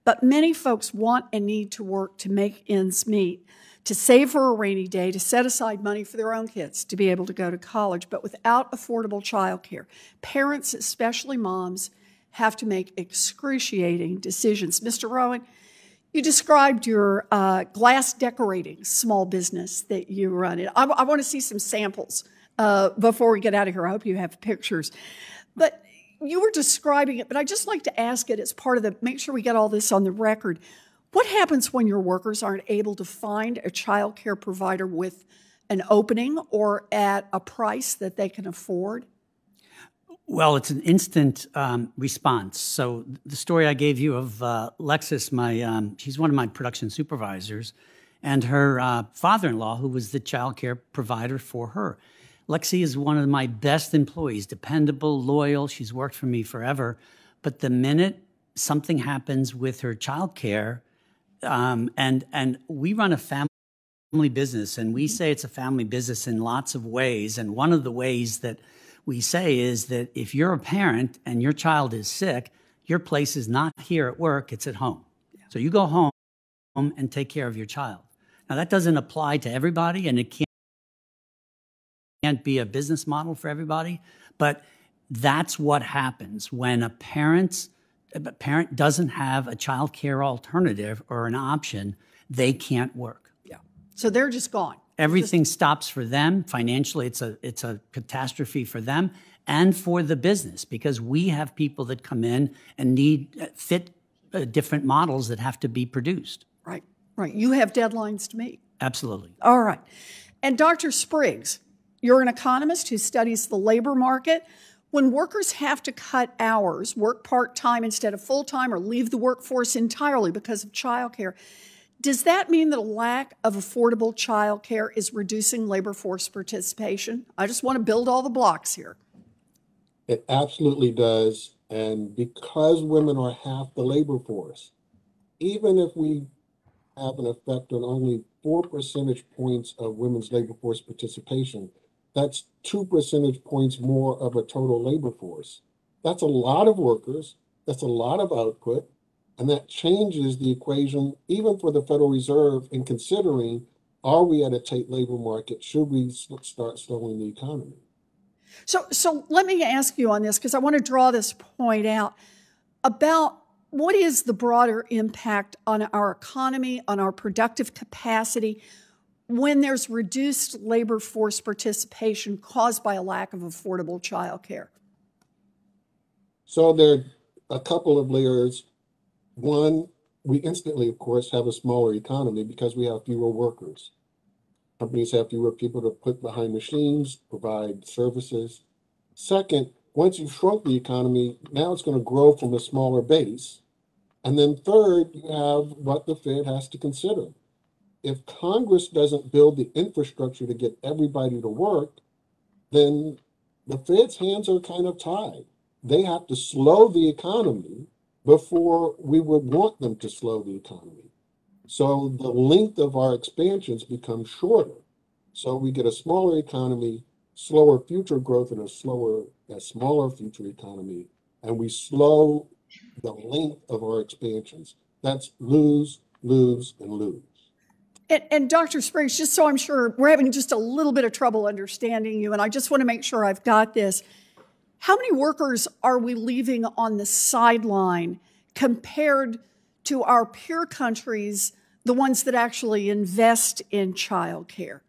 But many folks want and need to work to make ends meet, to save for a rainy day, to set aside money for their own kids to be able to go to college. But without affordable childcare, parents, especially moms, have to make excruciating decisions. Mr. Rowan, you described your glass decorating small business that you run. I want to see some samples before we get out of here. I hope you have pictures. But you were describing it, but I'd just like to ask it as part of the, make sure we get all this on the record. What happens when your workers aren't able to find a child care provider with an opening or at a price that they can afford? Well, it's an instant response. So the story I gave you of Lexis, she's one of my production supervisors, and her father-in-law, who was the child care provider for her. Lexi is one of my best employees, dependable, loyal. She's worked for me forever. But the minute something happens with her child care, and we run a family business, and we say it's a family business in lots of ways. And one of the ways that we say is that if you're a parent and your child is sick, your place is not here at work, it's at home. Yeah. So you go home and take care of your child. Now, that doesn't apply to everybody, and it can't be a business model for everybody, but that's what happens when a parent doesn't have a child care alternative or an option. They can't work. Yeah. So they're just gone. Everything stops for them. Financially, it's a catastrophe for them and for the business, because we have people that come in and need fit different models that have to be produced. Right, right. You have deadlines to meet. Absolutely. All right. And Dr. Spriggs, you're an economist who studies the labor market. When workers have to cut hours, work part-time instead of full-time, or leave the workforce entirely because of childcare, does that mean that a lack of affordable childcare is reducing labor force participation? I just want to build all the blocks here. It absolutely does. And because women are half the labor force, even if we have an effect on only 4 percentage points of women's labor force participation, that's 2 percentage points more of a total labor force. That's a lot of workers. That's a lot of output. And that changes the equation, even for the Federal Reserve, in considering, are we at a tight labor market? Should we start slowing the economy? So let me ask you on this, because I want to draw this point out about what is the broader impact on our economy, on our productive capacity, when there's reduced labor force participation caused by a lack of affordable childcare? So there are a couple of layers. One, we instantly, of course, have a smaller economy because we have fewer workers. Companies have fewer people to put behind machines, provide services. Second, once you've shrunk the economy, now it's going to grow from a smaller base. And then third, you have what the Fed has to consider. If Congress doesn't build the infrastructure to get everybody to work, then the Fed's hands are kind of tied. They have to slow the economy before we would want them to slow the economy. So the length of our expansions becomes shorter. So we get a smaller economy, slower future growth, and a smaller future economy, and we slow the length of our expansions. That's lose, lose, and lose. And Dr. Spriggs, just so I'm sure, we're having just a little bit of trouble understanding you, and I just want to make sure I've got this. How many workers are we leaving on the sideline compared to our peer countries, the ones that actually invest in childcare?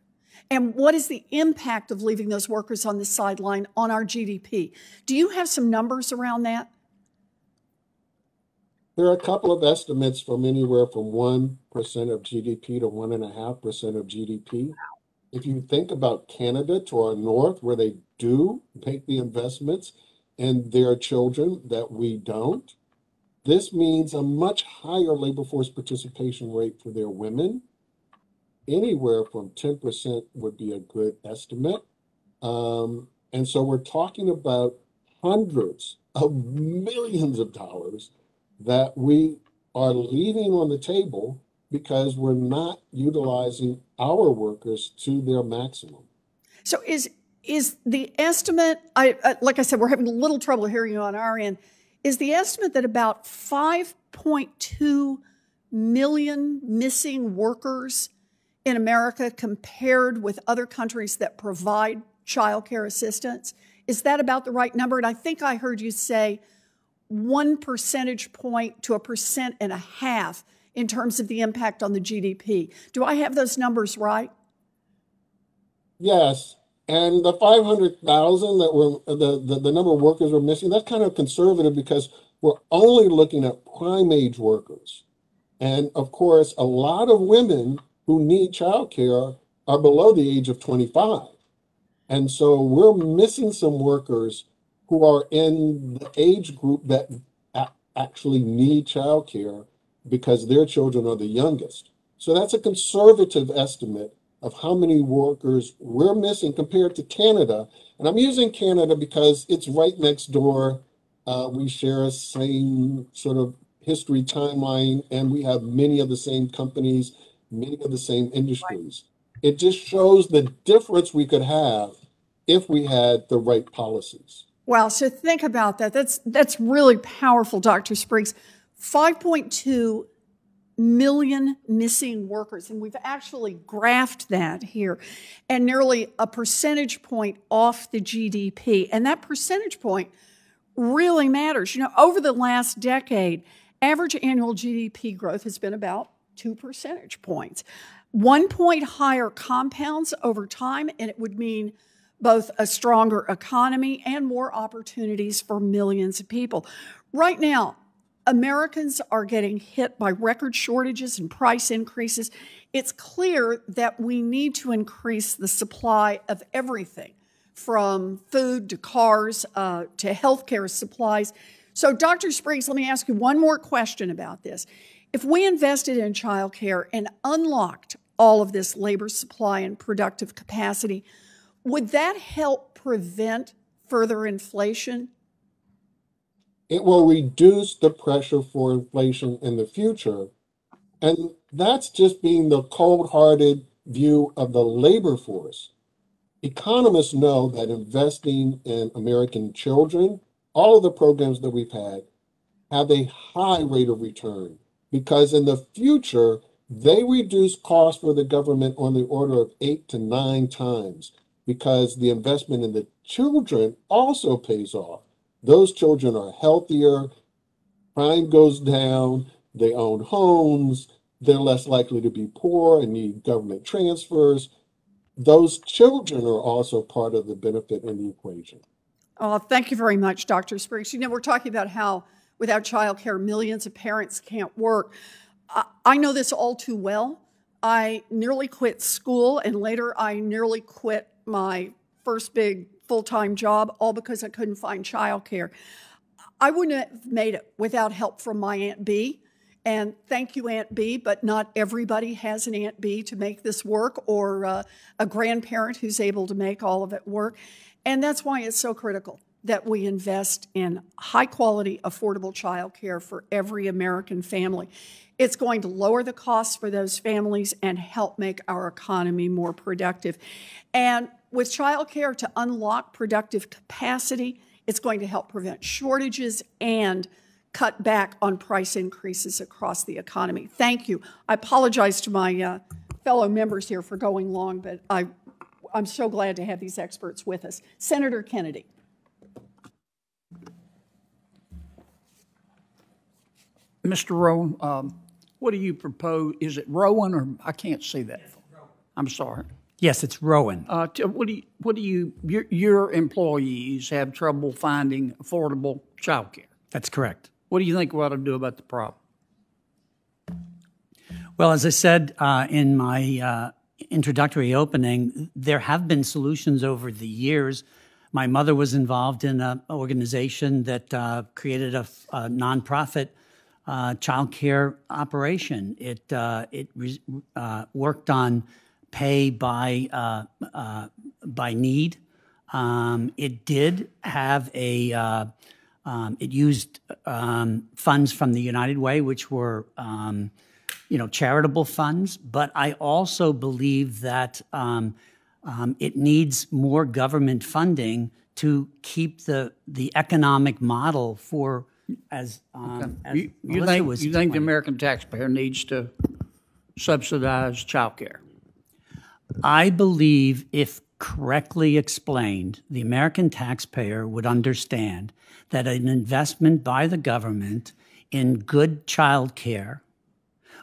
And what is the impact of leaving those workers on the sideline on our GDP? Do you have some numbers around that? There are a couple of estimates from anywhere from 1% of GDP to 1.5% of GDP. If you think about Canada to our north, where they do make the investments in their children that we don't, this means a much higher labor force participation rate for their women. Anywhere from 10% would be a good estimate. And so we're talking about hundreds of millions of dollars that we are leaving on the table because we're not utilizing our workers to their maximum. So is the estimate, like I said, we're having a little trouble hearing you on our end, is the estimate that about 5.2 million missing workers in America compared with other countries that provide childcare assistance? Is that about the right number? And I think I heard you say 1 percentage point to 1.5% in terms of the impact on the GDP. Do I have those numbers right? Yes. And the 500,000 that were the number of workers we're missing, that's kind of conservative because we're only looking at prime age workers. And of course, a lot of women who need childcare are below the age of 25. And so we're missing some workers who are in the age group that actually need childcare because their children are the youngest. So that's a conservative estimate of how many workers we're missing compared to Canada. And I'm using Canada because it's right next door. We share a same sort of history timeline, and we have many of the same companies, many of the same industries. It just shows the difference we could have if we had the right policies. Wow, so think about that. That's really powerful, Dr. Spriggs. 5.2 million missing workers, and we've actually graphed that here, and nearly a percentage point off the GDP. And that percentage point really matters. You know, over the last decade, average annual GDP growth has been about 2 percentage points. 1 point higher compounds over time, and it would mean both a stronger economy and more opportunities for millions of people. Right now, Americans are getting hit by record shortages and price increases. It's clear that we need to increase the supply of everything, from food to cars to healthcare supplies. So, Dr. Spriggs, let me ask you one more question about this. If we invested in childcare and unlocked all of this labor supply and productive capacity, would that help prevent further inflation? It will reduce the pressure for inflation in the future. And that's just being the cold-hearted view of the labor force. Economists know that investing in American children, all of the programs that we've had, have a high rate of return because in the future, they reduce costs for the government on the order of 8 to 9 times. Because the investment in the children also pays off. Those children are healthier, crime goes down, they own homes, they're less likely to be poor and need government transfers. Those children are also part of the benefit in the equation. Oh, thank you very much, Dr. Spriggs. You know, we're talking about how without childcare, millions of parents can't work. I know this all too well. I nearly quit school, and later I nearly quit my first big full-time job, all because I couldn't find childcare. I wouldn't have made it without help from my Aunt B. And thank you, Aunt B, but not everybody has an Aunt B to make this work, or a grandparent who's able to make all of it work. And that's why it's so critical that we invest in high-quality, affordable childcare for every American family. It's going to lower the costs for those families and help make our economy more productive. And with childcare, to unlock productive capacity, it's going to help prevent shortages and cut back on price increases across the economy. Thank you. I apologize to my fellow members here for going long, but I'm so glad to have these experts with us. Senator Kennedy. Mr. Rowan, what do you propose? Is it Rowan, or I can't see that? I'm sorry. Yes, it's Rowan. Your employees have trouble finding affordable child care. That's correct. What do you think we ought to do about the problem? Well, as I said in my introductory opening, there have been solutions over the years. My mother was involved in an organization that created a nonprofit child care operation. It worked on pay by need. It did have a it used funds from the United Way, which were charitable funds. But I also believe that it needs more government funding to keep the economic model for as you think the American taxpayer needs to subsidize child care? I believe, if correctly explained, the American taxpayer would understand that an investment by the government in good child care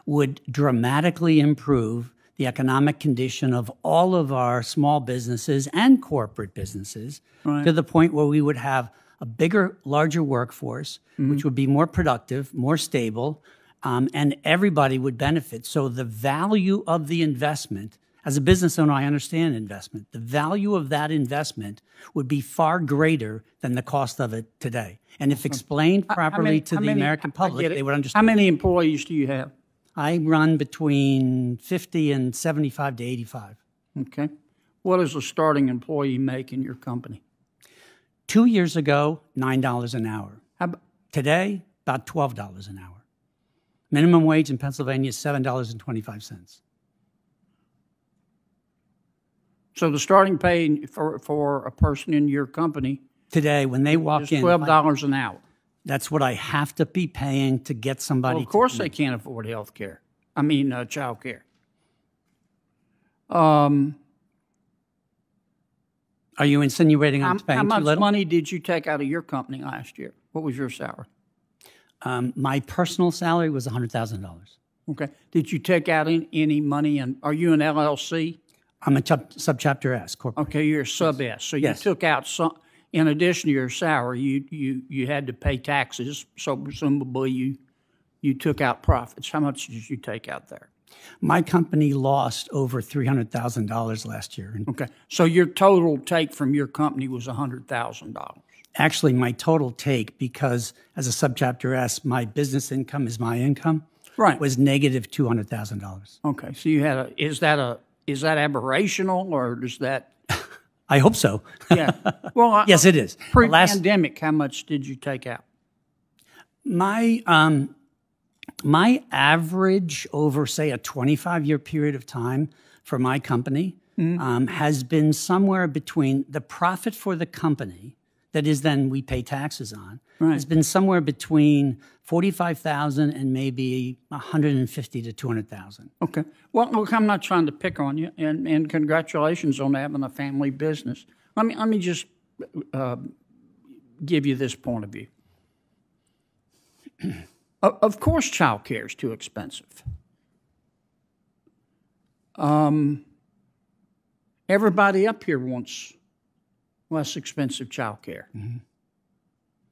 would dramatically improve the economic condition of all of our small businesses and corporate businesses, right, to the point where we would have a bigger, larger workforce, which would be more productive, more stable, and everybody would benefit. So the value of the investment, as a business owner, I understand investment. The value of that investment would be far greater than the cost of it today. And if explained properly to the American public, they would understand. How many employees do you have? I run between 50 and 75 to 85. Okay. What does a starting employee make in your company? 2 years ago, $9 an hour. Today, about $12 an hour. Minimum wage in Pennsylvania is $7.25. So the starting pay for a person in your company today, when they walk in, $12 an hour. That's what I have to be paying to get somebody. Well, of course they can't afford health care. Child care. Are you insinuating I'm paying too little? How much money did you take out of your company last year? What was your salary? My personal salary was $100,000. Okay. Did you take out any money? And are you an LLC? I'm a subchapter S corporate. Okay, you're a sub S. So you took out some. In addition to your salary, you had to pay taxes. So presumably you took out profits. How much did you take out there? My company lost over $300,000 last year. Okay. So your total take from your company was $100,000. Actually, my total take, because as a subchapter S, my business income is my income, right, was negative $200,000. Okay. So you had is that aberrational, or does that? I hope so. Yeah. Well, yes, it is. Pre-pandemic, how much did you take out? My average over, say, a 25-year period of time for my company has been somewhere between the profit for the company, that is then we pay taxes on, has been somewhere between $45,000 and maybe $150,000 to $200,000. Okay. Well, look, I'm not trying to pick on you, and congratulations on having a family business. Let me just give you this point of view. Of course, child care is too expensive. Everybody up here wants less expensive child care. Mm-hmm.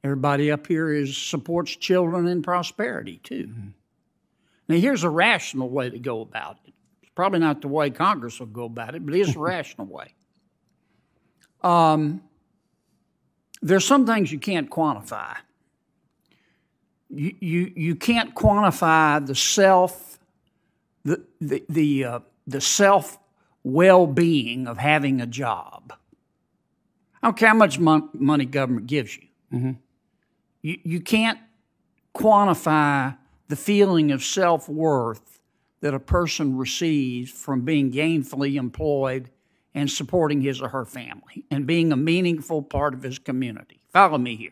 Everybody up here supports children in prosperity, too. Mm-hmm. Now, here's a rational way to go about it. It's probably not the way Congress will go about it, but it's a rational way. there's some things you can't quantify. You can't quantify the self well-being of having a job. I don't care how much money government gives you. Mm-hmm. You can't quantify the feeling of self-worth that a person receives from being gainfully employed and supporting his or her family and being a meaningful part of his community. Follow me here.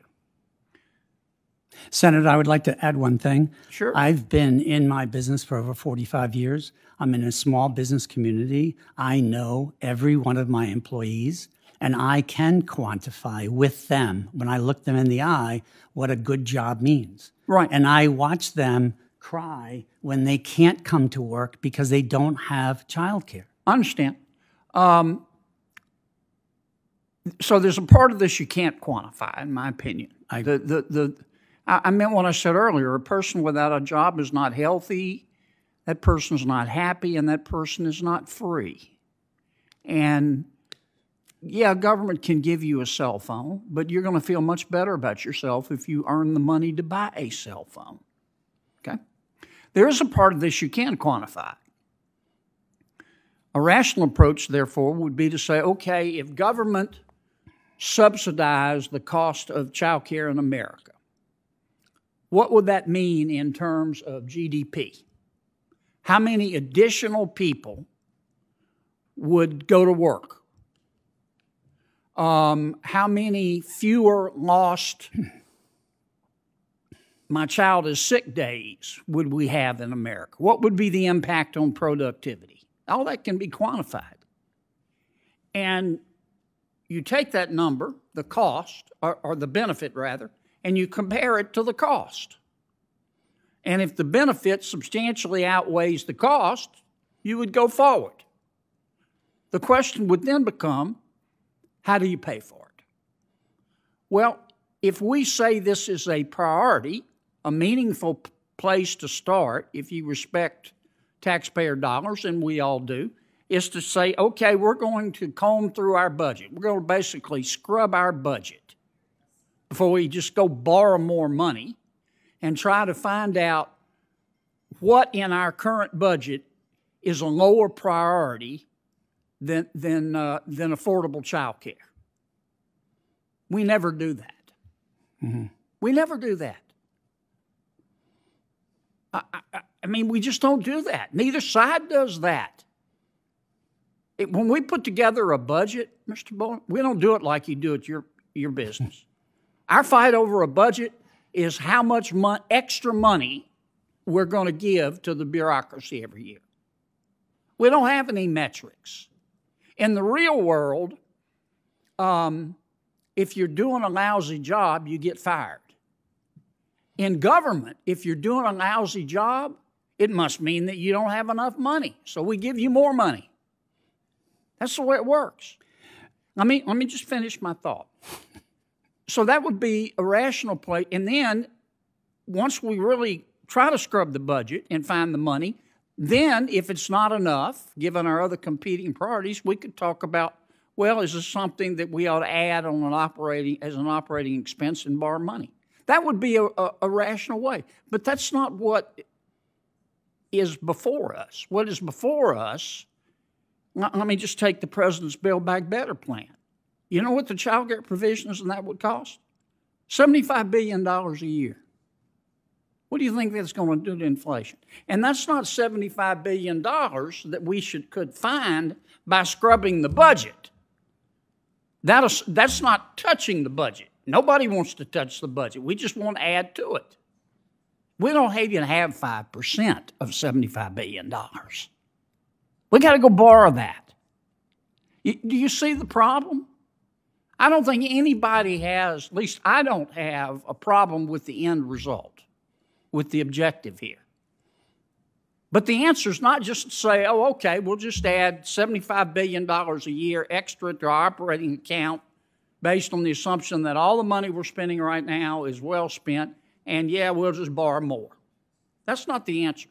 Senator, I would like to add one thing. Sure. I've been in my business for over 45 years. I'm in a small business community. I know every one of my employees, and I can quantify with them, when I look them in the eye, what a good job means. Right. And I watch them cry when they can't come to work because they don't have childcare. I understand. So there's a part of this you can't quantify, in my opinion. I meant what I said earlier. A person without a job is not healthy, that person's not happy, and that person is not free. And yeah, government can give you a cell phone, but you're going to feel much better about yourself if you earn the money to buy a cell phone. Okay? There is a part of this you can quantify. A rational approach, therefore, would be to say, okay, if government subsidized the cost of child care in America, what would that mean in terms of GDP? How many additional people would go to work? How many fewer lost my child is sick days would we have in America? What would be the impact on productivity? All that can be quantified. And you take that number, the cost, or the benefit rather, and you compare it to the cost. And if the benefit substantially outweighs the cost, you would go forward. The question would then become, how do you pay for it? Well, if we say this is a priority, a meaningful place to start, if you respect taxpayer dollars, and we all do, is to say, okay, we're going to comb through our budget. We're going to basically scrub our budget before we just go borrow more money and try to find out what in our current budget is a lower priority than affordable child care. We never do that. Mm-hmm. We never do that. I mean, we just don't do that. Neither side does that. When we put together a budget, Mr. Bowen, we don't do it like you do at your business. Our fight over a budget is how much extra money we're going to give to the bureaucracy every year. We don't have any metrics. In the real world, if you're doing a lousy job, you get fired. In government, if you're doing a lousy job, it must mean that you don't have enough money, so we give you more money. That's the way it works. Let me just finish my thought. So that would be a rational play. And then once we really try to scrub the budget and find the money, then if it's not enough, given our other competing priorities, we could talk about, well, is this something that we ought to add on an operating expense and borrow money? That would be a rational way. But that's not what is before us. What is before us, let me just take the President's Build Back Better plan. You know what the child care provisions in that would cost? $75 billion a year. What do you think that's going to do to inflation? And that's not $75 billion that we could find by scrubbing the budget. That's not touching the budget. Nobody wants to touch the budget. We just want to add to it. We don't even have 5% of $75 billion. We got to go borrow that. Do you see the problem? I don't think anybody has, at least I don't have, a problem with the end result, with the objective here. But the answer is not just to say, oh, okay, we'll just add $75 billion a year extra to our operating account based on the assumption that all the money we're spending right now is well spent, and yeah, we'll just borrow more. That's not the answer.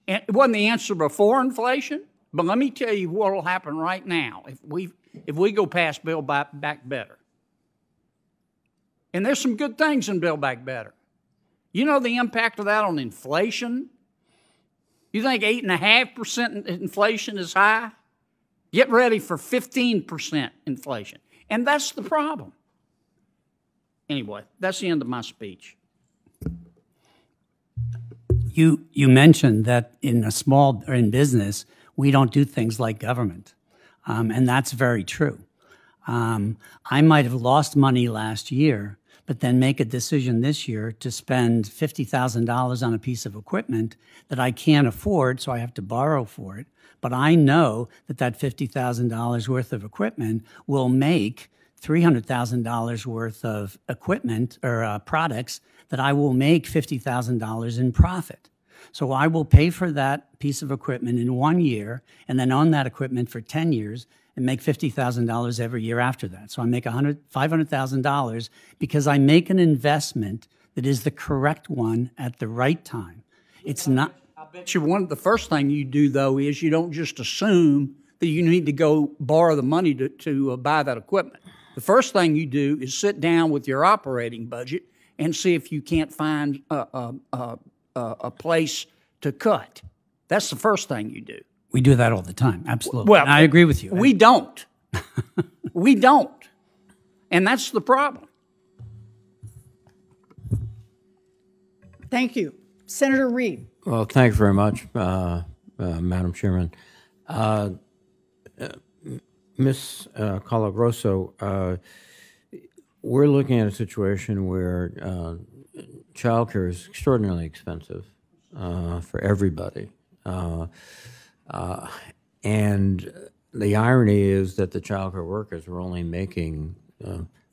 And it wasn't the answer before inflation, but let me tell you what will happen right now if we go past Build Back Better. And there's some good things in Build Back Better. You know the impact of that on inflation? You think 8.5% inflation is high? Get ready for 15% inflation. And that's the problem. Anyway, that's the end of my speech. You mentioned that in a small or in business, we don't do things like government. And that's very true. I might have lost money last year, but then make a decision this year to spend $50,000 on a piece of equipment that I can't afford, so I have to borrow for it. But I know that that $50,000 worth of equipment will make $300,000 worth of equipment or products that I will make $50,000 in profit. So I will pay for that piece of equipment in 1 year and then own that equipment for 10 years and make $50,000 every year after that. So I make $500,000 because I make an investment that is the correct one at the right time. It's not. I bet you the first thing you do, though, is you don't just assume that you need to go borrow the money to buy that equipment. The first thing you do is sit down with your operating budget and see if you can't find a place to cut. That's the first thing you do. We do that all the time, absolutely. Well, and I agree with you. We don't. We don't. And that's the problem. Thank you. Senator Reid. Well, thank you very much, Madam Chairman. Ms. Colagrosso, we're looking at a situation where childcare is extraordinarily expensive for everybody. And the irony is that the childcare workers are only making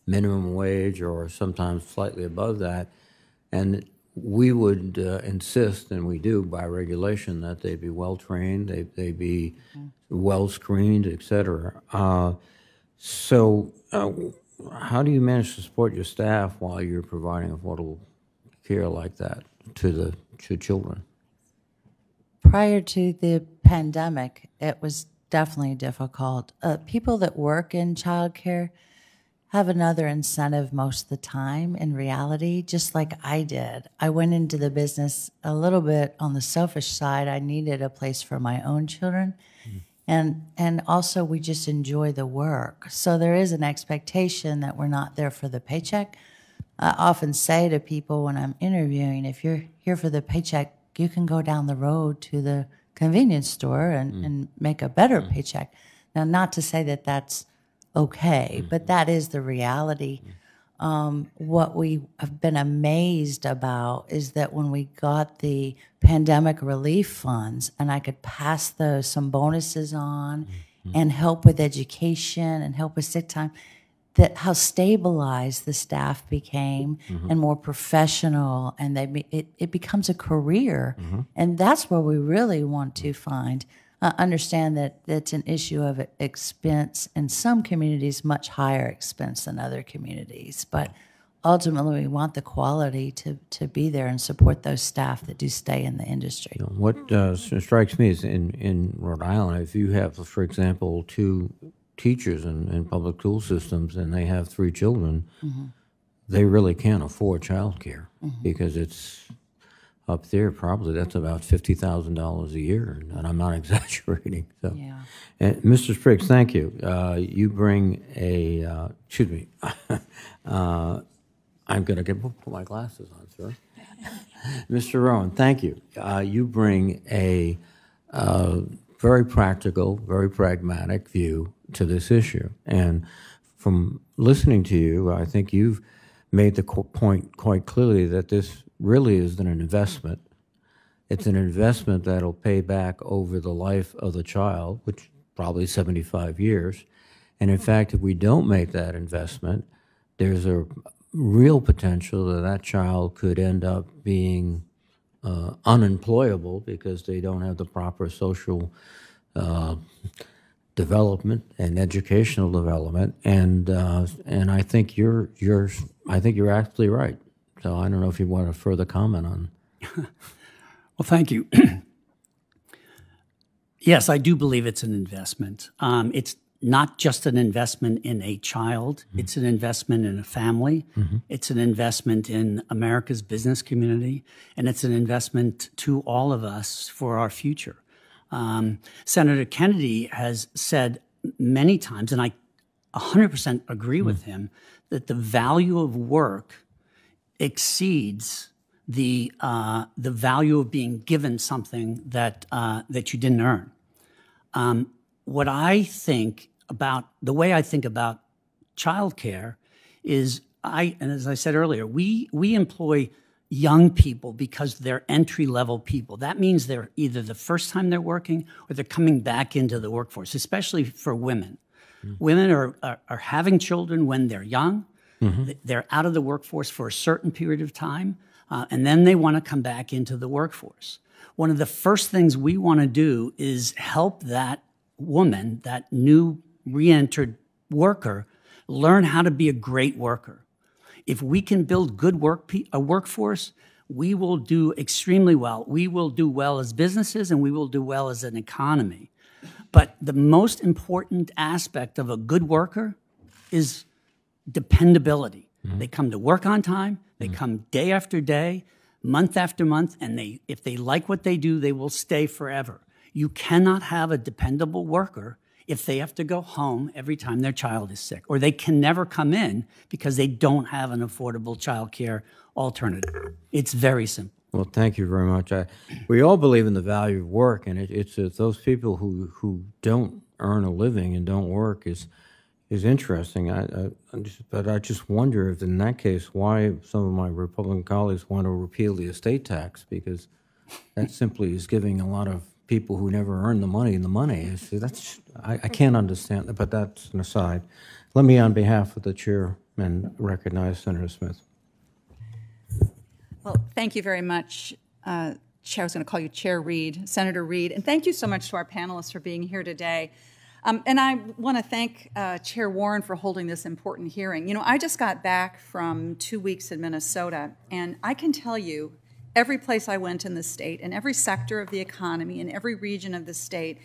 minimum wage or sometimes slightly above that. And we would insist, and we do by regulation, that they be well-trained, they be well-screened, et cetera. So how do you manage to support your staff while you're providing affordable care like that to children? Prior to the pandemic, it was definitely difficult. People that work in childcare have another incentive most of the time in reality, just like I did. I went into the business a little bit on the selfish side. I needed a place for my own children. And also we just enjoy the work. So there is an expectation that we're not there for the paycheck. I often say to people when I'm interviewing, if you're here for the paycheck, you can go down the road to the convenience store and make a better paycheck. Now, not to say that that's okay, but that is the reality. What we have been amazed about is that when we got the pandemic relief funds and I could pass some bonuses on and help with education and help with sick time, that how stabilized the staff became and more professional, and it becomes a career. And that's where we really want to understand that it's an issue of expense in some communities, much higher expense than other communities. But ultimately, we want the quality to be there and support those staff that do stay in the industry. What strikes me is in Rhode Island, if you have, for example, 2 teachers in public school systems and they have 3 children, they really can't afford child care because it's up there probably that's about $50,000 a year, and I'm not exaggerating. So, Yeah. And Mr. Spriggs, thank you. You bring a excuse me. I'm going to put my glasses on, sir. Mr. Rowan, thank you. You bring a very practical, very pragmatic view to this issue. And from listening to you, I think you've made the point quite clearly that this really is an investment. It's an investment that'll pay back over the life of the child, which probably 75 years. And in fact, if we don't make that investment, there's a real potential that that child could end up being unemployable because they don't have the proper social development and educational development. And I think you're absolutely right. So I don't know if you want to further comment on. Well, thank you. Yes, I do believe it's an investment. not just an investment in a child, it's an investment in a family, it's an investment in America's business community, and it's an investment to all of us for our future. Senator Kennedy has said many times, and I 100% agree with him, that the value of work exceeds the value of being given something that you didn't earn. What I think about, the way I think about childcare is, and as I said earlier, we employ young people because they're entry-level people. That means they're either the first time they're working or they're coming back into the workforce, especially for women. Women are having children when they're young. They're out of the workforce for a certain period of time, and then they want to come back into the workforce. One of the first things we want to do is help that woman, that new re-entered worker, learn how to be a great worker. If we can build a workforce, we will do extremely well. We will do well as businesses, and we will do well as an economy. But the most important aspect of a good worker is dependability. They come to work on time, they come day after day, month after month, and if they like what they do, they will stay forever. You cannot have a dependable worker if they have to go home every time their child is sick, or they can never come in because they don't have an affordable child care alternative. It's very simple. Well, thank you very much. We all believe in the value of work, and it's those people who don't earn a living and don't work is interesting. But I just wonder if, in that case, why some of my Republican colleagues want to repeal the estate tax, because that simply is giving a lot of people who never earn the money. I can't understand that, but that's an aside. Let me, on behalf of the chairman, recognize Senator Smith. Well, thank you very much, Chair. I was going to call you Chair Reed, Senator Reed, and thank you so much to our panelists for being here today. And I want to thank Chair Warren for holding this important hearing. You know, I just got back from 2 weeks in Minnesota, and I can tell you, every place I went in the state, in every sector of the economy, in every region of the state,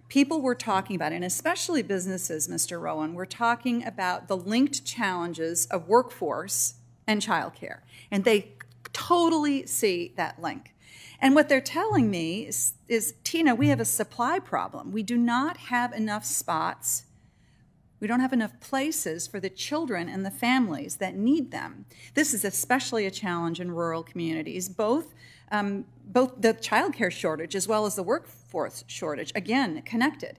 people were talking about, and especially businesses, Mr. Rowan, were talking about the linked challenges of workforce and childcare. And they totally see that link. And what they're telling me is, Tina, we have a supply problem. We do not have enough spots. We don't have enough places for the children and the families that need them. This is especially a challenge in rural communities, both the childcare shortage as well as the workforce shortage, again, connected.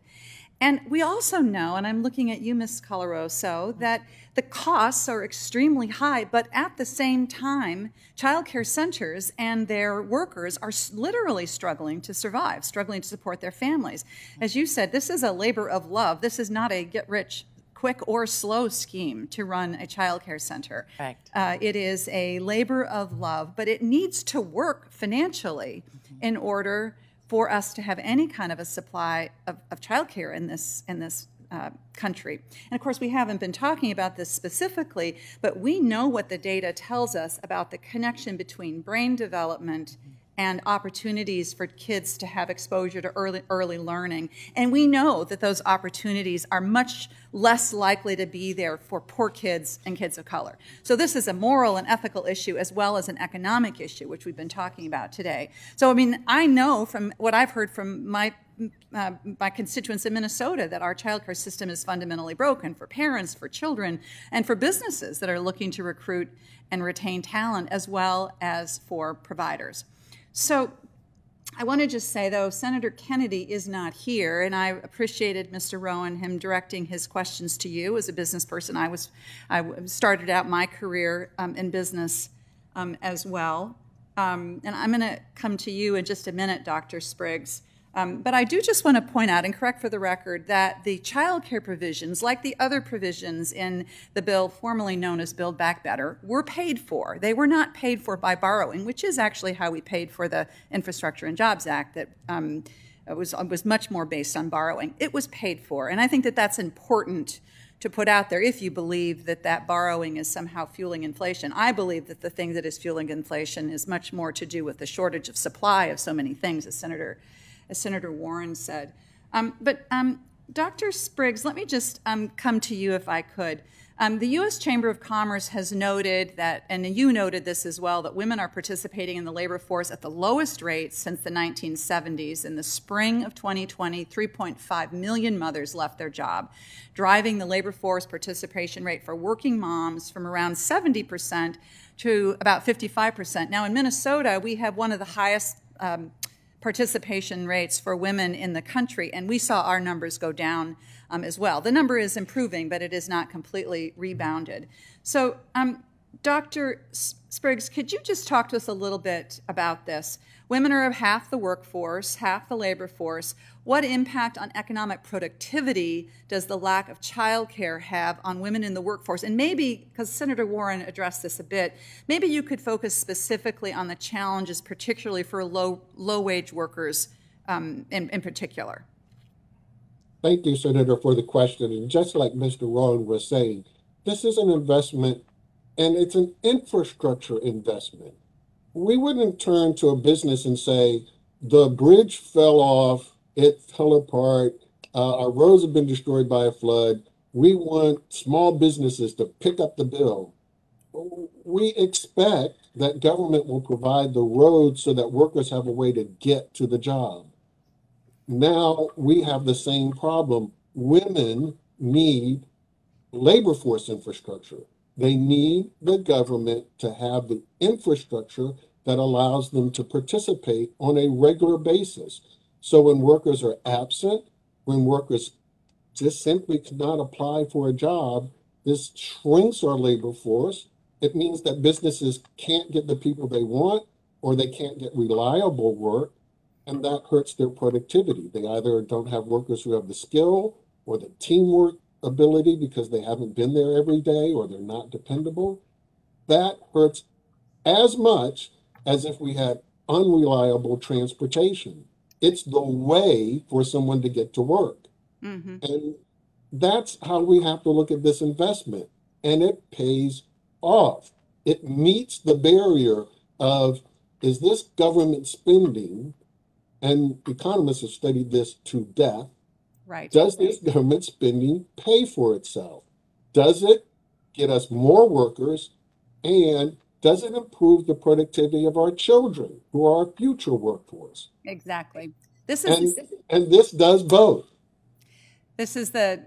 And we also know, and I'm looking at you, Ms. Coloroso, that the costs are extremely high, but at the same time, childcare centers and their workers are literally struggling to survive, struggling to support their families. As you said, this is a labor of love. This is not a get-rich-quick or slow scheme to run a childcare center. Correct. It is a labor of love, but it needs to work financially in order for us to have any kind of a supply of childcare in this country. And of course, we haven't been talking about this specifically, but we know what the data tells us about the connection between brain development and opportunities for kids to have exposure to early learning. And we know that those opportunities are much less likely to be there for poor kids and kids of color. So this is a moral and ethical issue as well as an economic issue, which we've been talking about today. So, I mean, I know from what I've heard from my constituents in Minnesota that our childcare system is fundamentally broken for parents, for children, and for businesses that are looking to recruit and retain talent, as well as for providers. So I want to just say, though, Senator Kennedy is not here, and I appreciated, Mr. Rowan, him directing his questions to you as a business person. I started out my career in business as well. And I'm going to come to you in just a minute, Dr. Spriggs. But I do just want to point out, and correct for the record, that the child care provisions, like the other provisions in the bill formerly known as Build Back Better, were paid for. They were not paid for by borrowing, which is actually how we paid for the Infrastructure and Jobs Act that was much more based on borrowing. It was paid for, and I think that that's important to put out there if you believe that that borrowing is somehow fueling inflation. I believe that the thing that is fueling inflation is much more to do with the shortage of supply of so many things, as Senator Warren said. But Dr. Spriggs, let me just come to you if I could. The U.S. Chamber of Commerce has noted that, and you noted this as well, that women are participating in the labor force at the lowest rate since the 1970s. In the spring of 2020, 3.5 million mothers left their job, driving the labor force participation rate for working moms from around 70% to about 55%. Now, in Minnesota, we have one of the highest participation rates for women in the country, and we saw our numbers go down as well. The number is improving, but it is not completely rebounded. So, Dr. Spriggs, could you just talk to us a little bit about this? Women are half the workforce, half the labor force. What impact on economic productivity does the lack of childcare have on women in the workforce? And maybe, because Senator Warren addressed this a bit, maybe you could focus specifically on the challenges, particularly for low-wage workers in particular. Thank you, Senator, for the question. And just like Mr. Rowan was saying, this is an investment, and it's an infrastructure investment. We wouldn't turn to a business and say, the bridge fell off, it fell apart, our roads have been destroyed by a flood. We want small businesses to pick up the bill. We expect that government will provide the roads so that workers have a way to get to the job. Now we have the same problem. Women need labor force infrastructure. They need the government to have the infrastructure that allows them to participate on a regular basis. So when workers are absent, when workers just simply cannot apply for a job, this shrinks our labor force. It means that businesses can't get the people they want, or they can't get reliable work, and that hurts their productivity. They either don't have workers who have the skill or the teamwork ability because they haven't been there every day, or they're not dependable. That hurts as much as if we had unreliable transportation. It's the way for someone to get to work. Mm-hmm. And that's how we have to look at this investment. And it pays off. It meets the barrier of, is this government spending? And economists have studied this to death. Right. Does this government spending pay for itself? Does it get us more workers? And does it improve the productivity of our children, who are our future workforce? Exactly. And this does both. This is the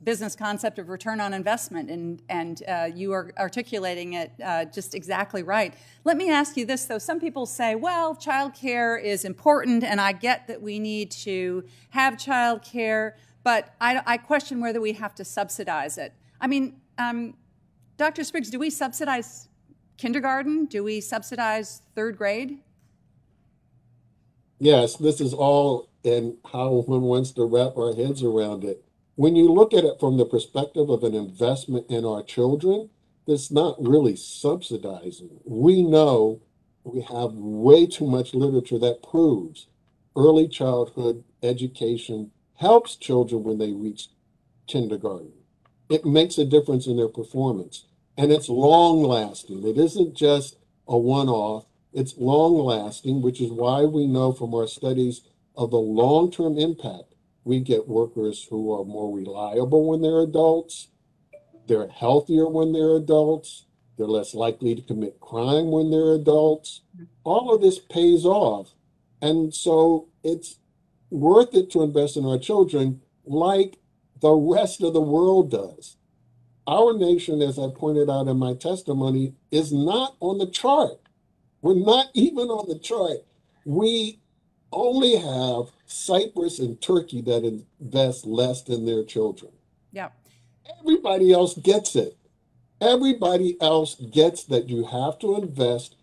business concept of return on investment, and you are articulating it just exactly right. Let me ask you this, though. Some people say, well, childcare is important, and I get that we need to have childcare, but I question whether we have to subsidize it. I mean, Dr. Spriggs, do we subsidize kindergarten? Do we subsidize third grade? Yes, this is all in how one wants to wrap our heads around it. When you look at it from the perspective of an investment in our children, it's not really subsidizing. We know we have way too much literature that proves early childhood education helps children when they reach kindergarten. It makes a difference in their performance, and it's long lasting. It isn't just a one-off, it's long lasting, which is why we know from our studies of the long-term impact. We get workers who are more reliable when they're adults. They're healthier when they're adults. They're less likely to commit crime when they're adults. All of this pays off. And so it's worth it to invest in our children like the rest of the world does. Our nation, as I pointed out in my testimony, is not on the chart. We're not even on the chart. We only have Cyprus and Turkey that invest less in their children. Yeah. Everybody else gets it. Everybody else gets that you have to invest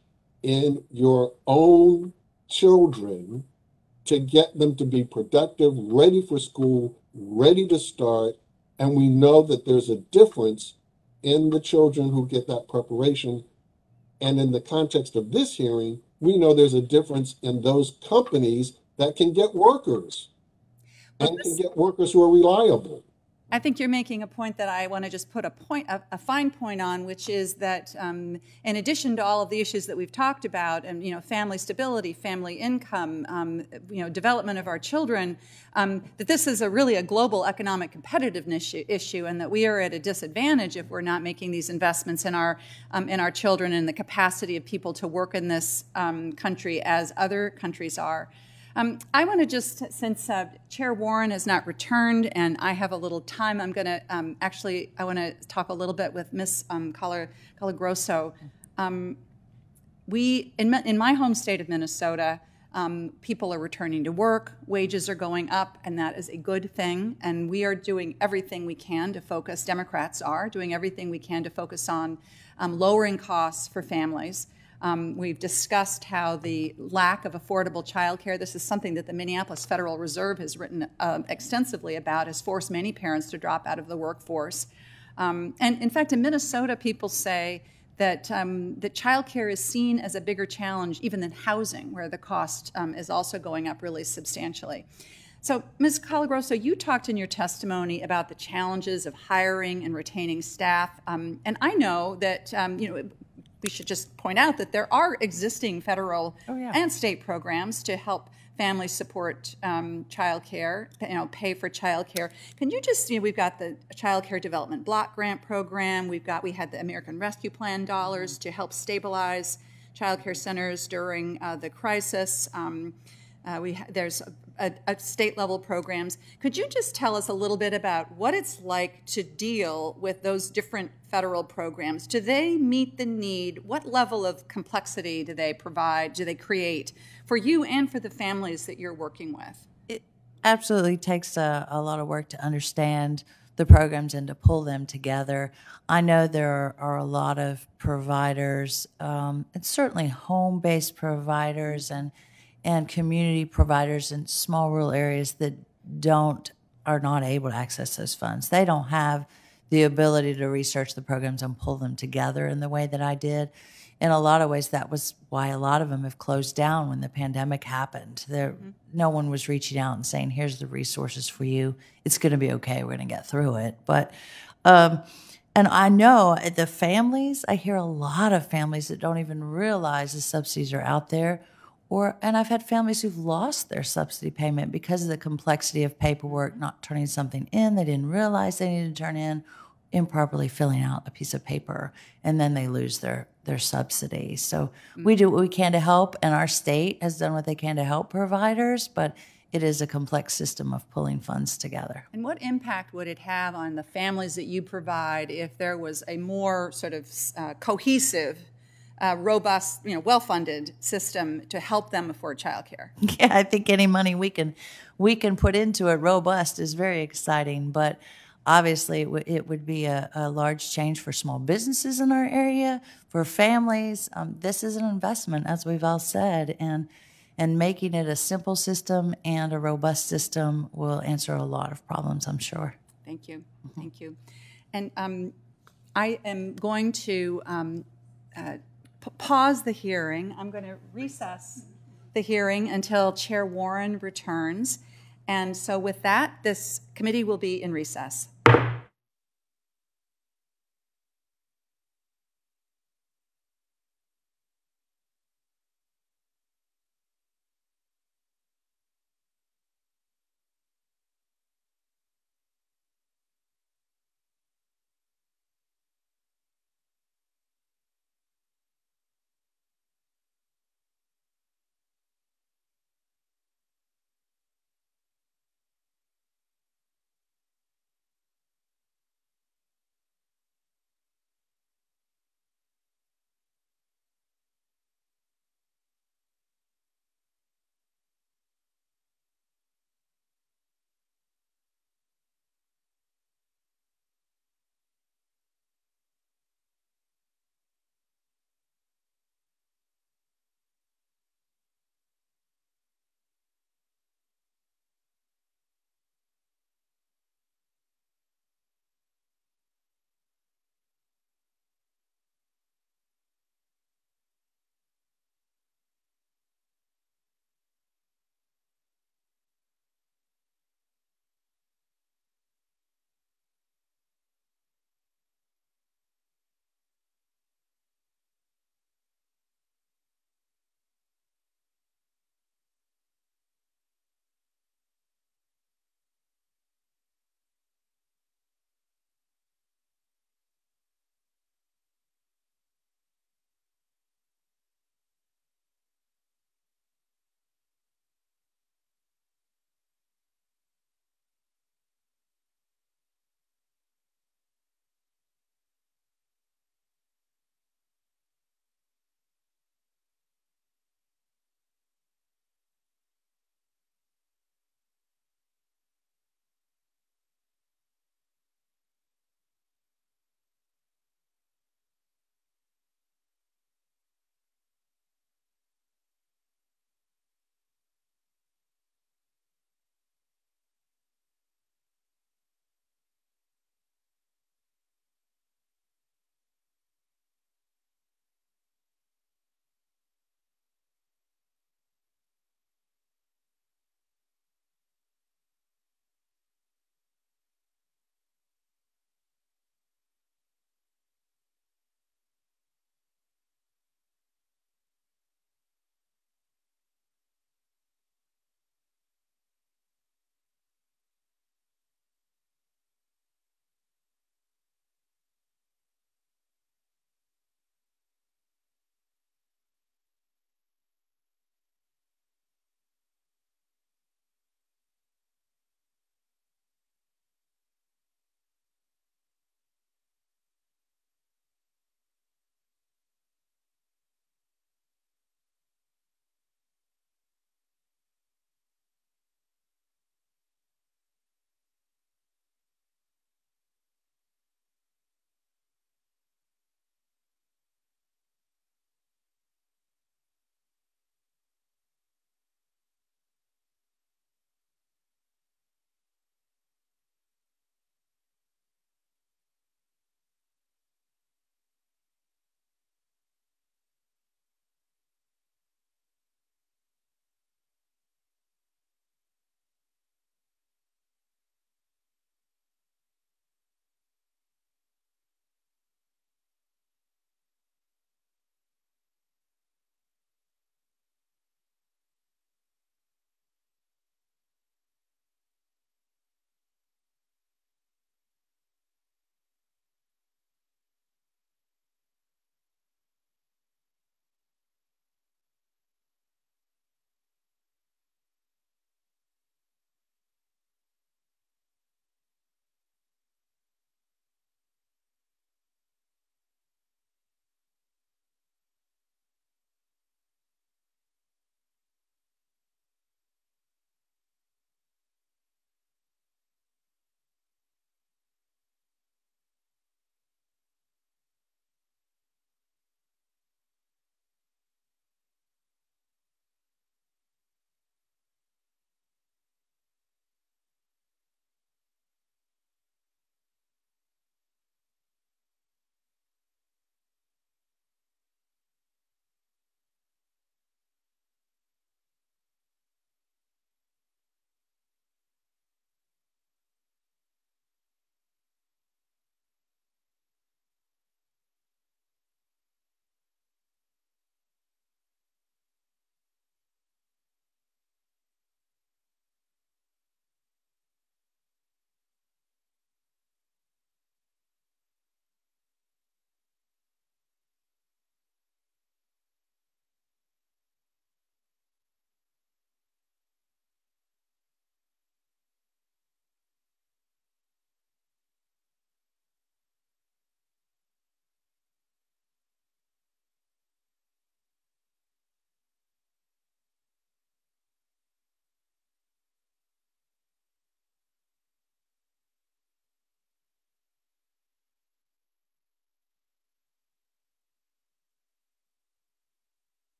in your own children to get them to be productive, ready for school, ready to start. And we know that there's a difference in the children who get that preparation. And in the context of this hearing, we know there's a difference in those companies that can get workers and can get workers who are reliable. I think you're making a point that I want to just put a fine point on, which is that in addition to all of the issues that we've talked about, and family stability, family income, development of our children, that this is really a global economic competitiveness issue, and that we are at a disadvantage if we're not making these investments in our children and the capacity of people to work in this country as other countries are. I want to just, since Chair Warren has not returned and I have a little time, I'm going to I want to talk a little bit with Ms. Colagrosso. In my home state of Minnesota, people are returning to work, wages are going up, and that is a good thing. And we are doing everything we can to focus, Democrats are doing everything we can to focus on lowering costs for families. We've discussed how the lack of affordable childcare, this is something that the Minneapolis Federal Reserve has written extensively about, has forced many parents to drop out of the workforce. And in fact, in Minnesota, people say that childcare is seen as a bigger challenge even than housing, where the cost is also going up really substantially. So, Ms. Colagrosso, you talked in your testimony about the challenges of hiring and retaining staff, and I know that we should just point out that there are existing federal and state programs to help families support child care, pay for child care. Can you just, we've got the Child Care Development Block Grant Program. We had the American Rescue Plan dollars to help stabilize child care centers during the crisis. There's state-level programs. Could you just tell us a little bit about what it's like to deal with those different federal programs? Do they meet the need? What level of complexity do they provide, do they create for you and for the families that you're working with? It absolutely takes a lot of work to understand the programs and to pull them together. I know there are a lot of providers, and certainly home-based providers and community providers in small rural areas that are not able to access those funds. They don't have the ability to research the programs and pull them together in the way that I did. In a lot of ways, that was why a lot of them have closed down when the pandemic happened. No one was reaching out and saying, here's the resources for you. It's going to be okay. We're going to get through it. But and I know the families, I hear a lot of families that don't even realize the subsidies are out there. And I've had families who've lost their subsidy payment because of the complexity of paperwork, not turning something in they didn't realize they needed to turn in, improperly filling out a piece of paper, and then they lose their subsidy. So we do what we can to help, and our state has done what they can to help providers, but it is a complex system of pulling funds together. And what impact would it have on the families that you provide if there was a more sort of cohesive, robust, well-funded system to help them afford childcare? Yeah, I think any money we can put into it robust is very exciting, but obviously it would be a large change for small businesses in our area, for families. This is an investment, as we've all said, and making it a simple system and a robust system will answer a lot of problems, I'm sure. Thank you. Thank you. And I am going to pause the hearing. I'm going to recess the hearing until Chair Warren returns. And so with that, this committee will be in recess.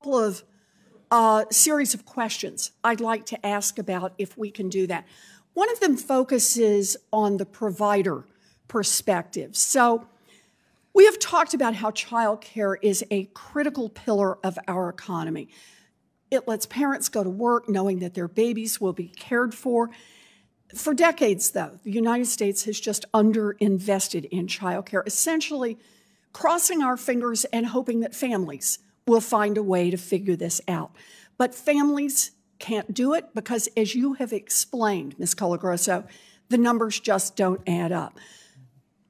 of series of questions I'd like to ask about if we can do that. One of them focuses on the provider perspective. So we have talked about how childcare is a critical pillar of our economy. It lets parents go to work knowing that their babies will be cared for. For decades, though, the United States has just underinvested in childcare, essentially crossing our fingers and hoping that families will find a way to figure this out. But families can't do it because, as you have explained, Ms. Colagrosso, the numbers just don't add up.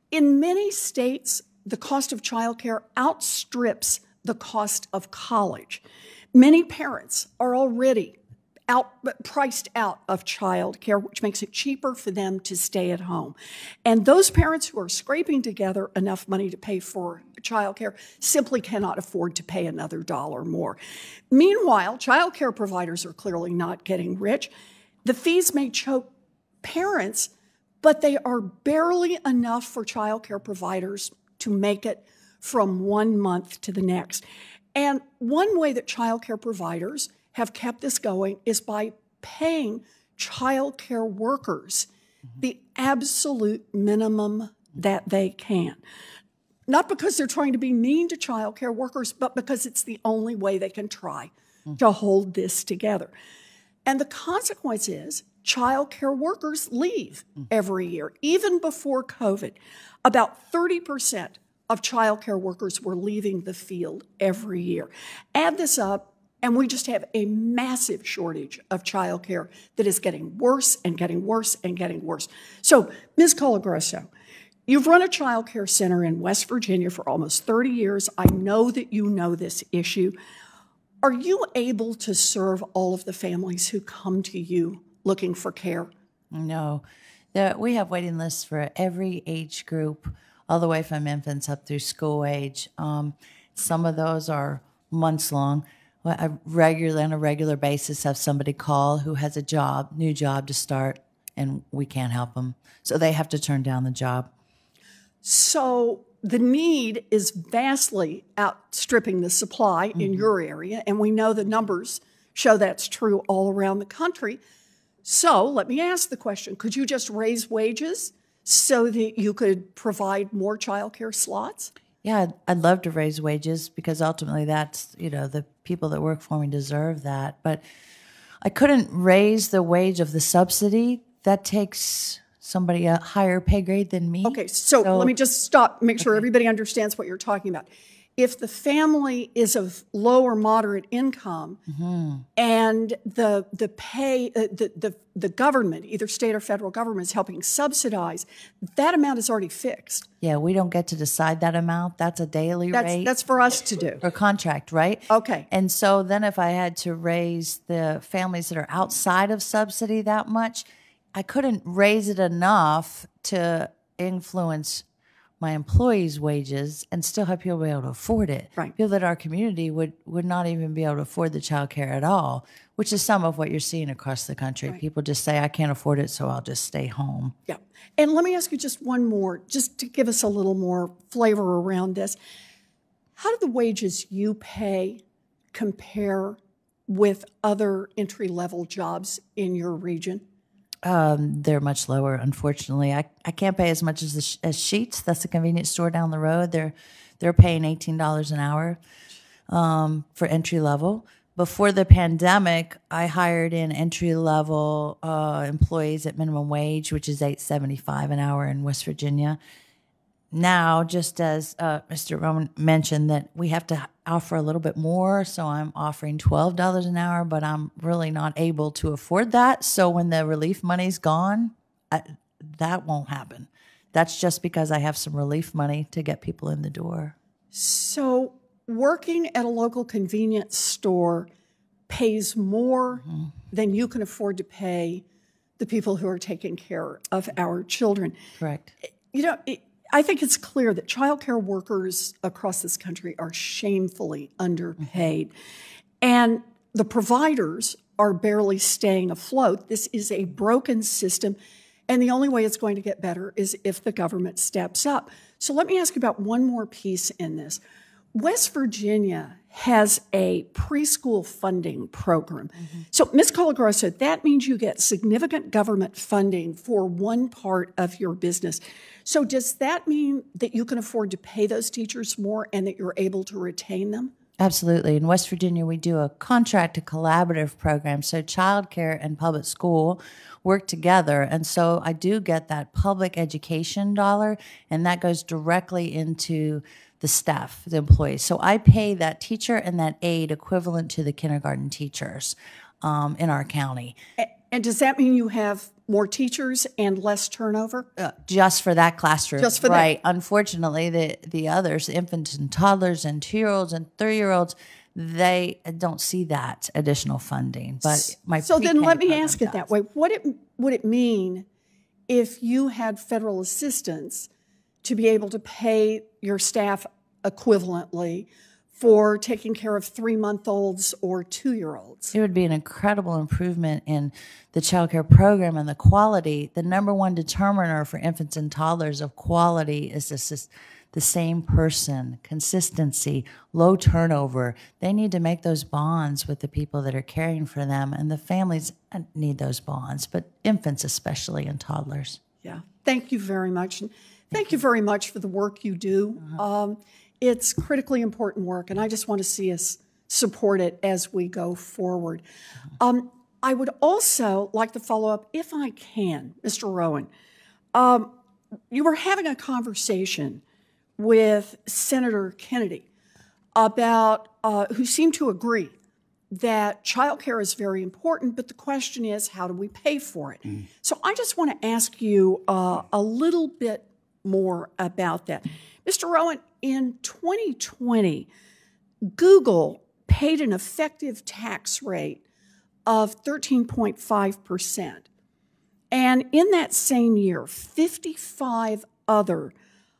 In many states, the cost of childcare outstrips the cost of college. Many parents are already priced out of childcare, which makes it cheaper for them to stay at home. And those parents who are scraping together enough money to pay for childcare simply cannot afford to pay another dollar more. Meanwhile, childcare providers are clearly not getting rich. The fees may choke parents, but they are barely enough for childcare providers to make it from 1 month to the next. And one way that childcare providers have kept this going is by paying childcare workers the absolute minimum that they can. Not because they're trying to be mean to childcare workers, but because it's the only way they can try to hold this together. And the consequence is childcare workers leave every year. Even before COVID, about 30% of childcare workers were leaving the field every year. Add this up, and we just have a massive shortage of childcare that is getting worse and getting worse and getting worse. So, Ms. Colagrosso, you've run a childcare center in West Virginia for almost 30 years. I know that you know this issue. Are you able to serve all of the families who come to you looking for care? No. We have waiting lists for every age group, all the way from infants up through school age. Some of those are months long. On a regular basis, have somebody call who has a new job to start, and we can't help them. So they have to turn down the job. So the need is vastly outstripping the supply in your area, and we know the numbers show that's true all around the country. So let me ask the question, could you just raise wages so that you could provide more childcare slots? Yeah, I'd love to raise wages because ultimately that's, the people that work for me deserve that. But I couldn't raise the wage of the subsidy. That takes somebody a higher pay grade than me. Okay, so let me just stop, make sure everybody understands what you're talking about. If the family is of low or moderate income and the government, either state or federal government, is helping subsidize, that amount is already fixed. Yeah, we don't get to decide that amount. That's a daily rate. That's for us to do. Or contract, right? Okay. And so then if I had to raise the families that are outside of subsidy that much, I couldn't raise it enough to influence my employees' wages and still have people be able to afford it. Right. People that our community would not even be able to afford the child care at all, which is some of what you're seeing across the country. Right. People just say, I can't afford it, so I'll just stay home. Yeah. And let me ask you just one more, just to give us a little more flavor around this. How do the wages you pay compare with other entry-level jobs in your region? They're much lower, unfortunately. I can't pay as much as Sheetz. That's a convenience store down the road. They're paying $18 an hour for entry level. Before the pandemic, I hired in entry level employees at minimum wage, which is $8.75 an hour in West Virginia. Now, just as Mr. Rowan mentioned, that we have to offer a little bit more, so I'm offering $12 an hour, but I'm really not able to afford that. So when the relief money's gone, that won't happen. That's just because I have some relief money to get people in the door. So working at a local convenience store pays more than you can afford to pay the people who are taking care of our children. Correct. I think it's clear that childcare workers across this country are shamefully underpaid. And the providers are barely staying afloat. This is a broken system, and the only way it's going to get better is if the government steps up. So let me ask you about one more piece in this. West Virginia has a preschool funding program. So, Ms. Colagrosso, that means you get significant government funding for one part of your business. So does that mean that you can afford to pay those teachers more and that you're able to retain them? Absolutely. In West Virginia, we do a contract to collaborative program. So childcare and public school work together. And so I do get that public education dollar, and that goes directly into the staff, the employees. So I pay that teacher and that aide equivalent to the kindergarten teachers in our county. And does that mean you have more teachers and less turnover? Just for that classroom. Just for that. Right. Unfortunately, the others, infants and toddlers and 2-year-olds and 3-year-olds, they don't see that additional funding. But so then let me ask it that way. What would it mean if you had federal assistance to be able to pay your staff equivalently for taking care of 3-month-olds or 2-year-olds? It would be an incredible improvement in the child care program and the quality. The number one determiner for infants and toddlers of quality is the same person, consistency, low turnover. They need to make those bonds with the people that are caring for them, and the families need those bonds, but infants especially and toddlers. Yeah. Thank you very much. And thank you very much for the work you do. It's critically important work, and I just want to see us support it as we go forward. I would also like to follow up, if I can, Mr. Rowan. You were having a conversation with Senator Kennedy about, who seemed to agree that childcare is very important, but the question is, how do we pay for it? So I just want to ask you a little bit more about that. Mr. Rowan, in 2020, Google paid an effective tax rate of 13.5%. And in that same year, 55 other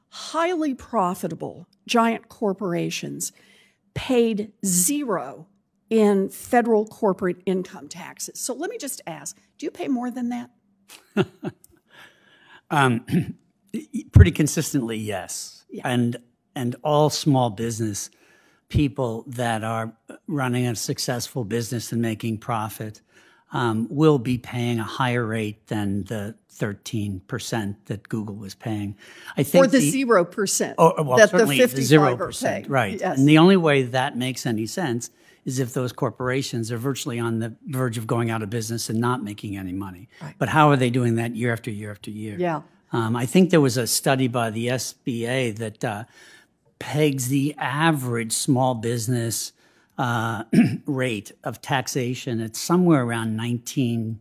highly profitable giant corporations paid 0 in federal corporate income taxes. So let me just ask, do you pay more than that? Pretty consistently, yes. Yeah. And all small business people that are running a successful business and making profit will be paying a higher rate than the 13% that Google was paying. I think or the 0% well, that certainly the 55 are 0%, paying. right. Yes. And the only way that makes any sense is if those corporations are virtually on the verge of going out of business and not making any money. Right. But how are they doing that year after year after year? Yeah. I think there was a study by the SBA that pegs the average small business rate of taxation at somewhere around 19,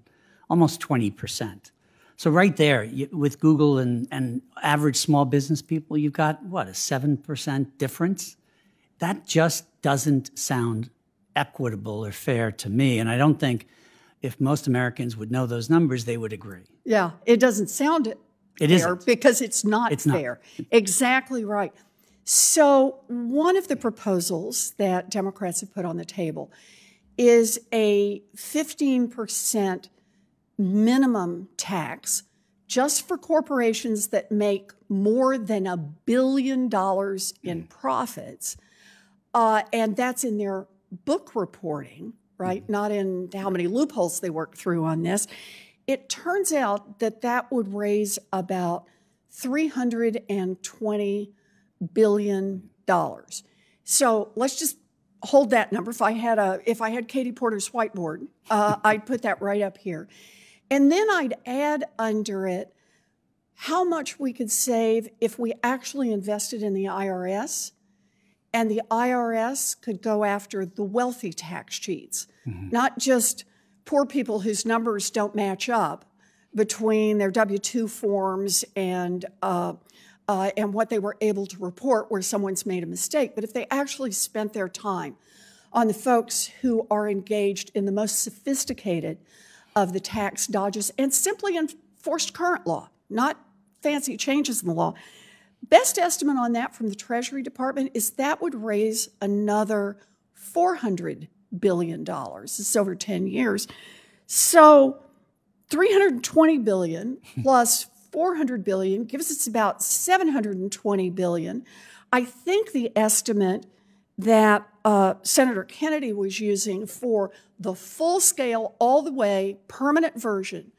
almost 20%. So right there, with Google and average small business people, you've got, what, a 7% difference? That just doesn't sound equitable or fair to me. And I don't think if most Americans would know those numbers, they would agree. Yeah, it doesn't sound fair isn't. because it's not fair. Exactly right. So one of the proposals that Democrats have put on the table is a 15% minimum tax just for corporations that make more than $1 billion in profits. And that's in their book reporting, right? Not in how many loopholes they work through on this. It turns out that that would raise about $320 billion. So let's just hold that number. If I had Katie Porter's whiteboard, I'd put that right up here. And then I'd add under it how much we could save if we actually invested in the IRS, and the IRS could go after the wealthy tax cheats, not just poor people whose numbers don't match up between their W-2 forms and what they were able to report where someone's made a mistake. But if they actually spent their time on the folks who are engaged in the most sophisticated of the tax dodges and simply enforced current law, not fancy changes in the law. Best estimate on that from the Treasury Department is that would raise another $400 billion. It's over 10 years. So $320 billion plus $400 billion gives us about $720 billion. I think the estimate that Senator Kennedy was using for the full-scale, all-the-way, permanent version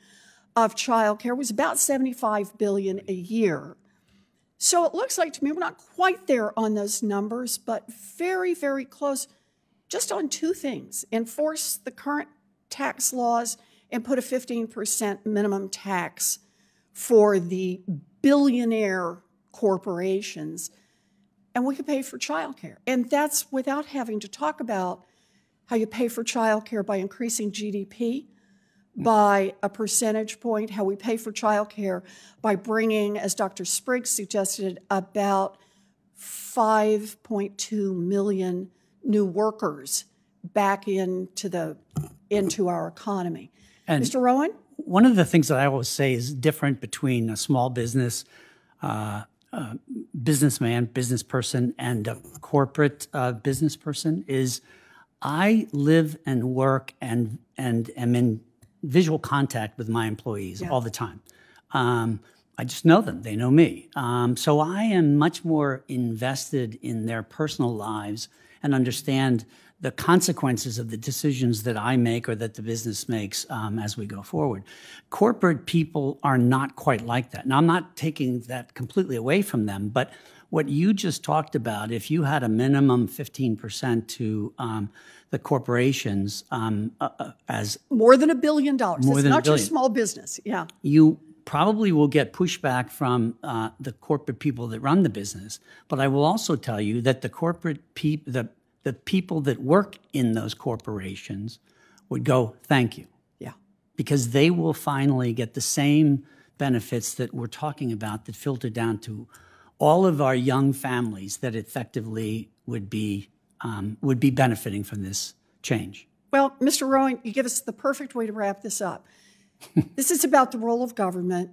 of childcare was about $75 billion a year. So it looks like to me we're not quite there on those numbers, but very, very close, just on two things: enforce the current tax laws and put a 15% minimum tax for the billionaire corporations, and we could pay for childcare. And that's without having to talk about how you pay for childcare by increasing GDP by a percentage point, how we pay for childcare by bringing, as Dr. Spriggs suggested, about 5.2 million new workers back into our economy. And Mr. Rowan? one of the things that I always say is different between a small business, businessman, business person, and a corporate business person is I live and work and am in visual contact with my employees all the time. I just know them. They know me. So I am much more invested in their personal lives and understand the consequences of the decisions that I make or that the business makes as we go forward. Corporate people are not quite like that. Now, I'm not taking that completely away from them, but what you just talked about, if you had a minimum 15% to the corporations as more than $1 billion. More it's than not $1 billion. just small business. Yeah. You probably will get pushback from the corporate people that run the business. But I will also tell you that the corporate people, the people that work in those corporations would go, thank you. Yeah. Because they will finally get the same benefits that we're talking about that filter down to all of our young families that effectively would be benefiting from this change. Well, Mr. Rowan, you give us the perfect way to wrap this up. This is about the role of government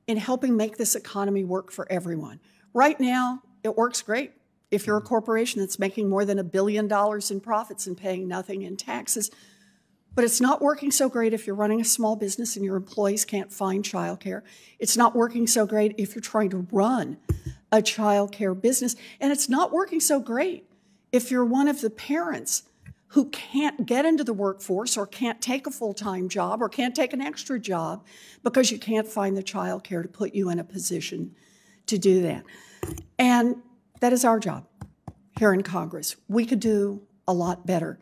in helping make this economy work for everyone. Right now, it works great. If you're a corporation that's making more than $1 billion in profits and paying nothing in taxes, but it's not working so great if you're running a small business and your employees can't find childcare. It's not working so great if you're trying to run a childcare business, and it's not working so great if you're one of the parents who can't get into the workforce or can't take a full-time job or can't take an extra job because you can't find the childcare to put you in a position to do that. And that is our job here in Congress. We could do a lot better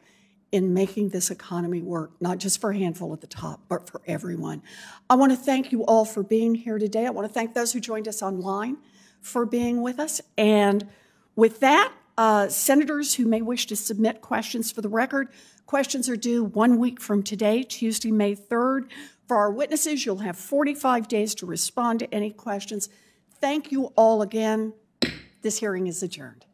in making this economy work, not just for a handful at the top, but for everyone. I want to thank you all for being here today. I want to thank those who joined us online for being with us. And with that, senators who may wish to submit questions for the record, questions are due 1 week from today, Tuesday, May 3rd. For our witnesses, you'll have 45 days to respond to any questions. Thank you all again. This hearing is adjourned.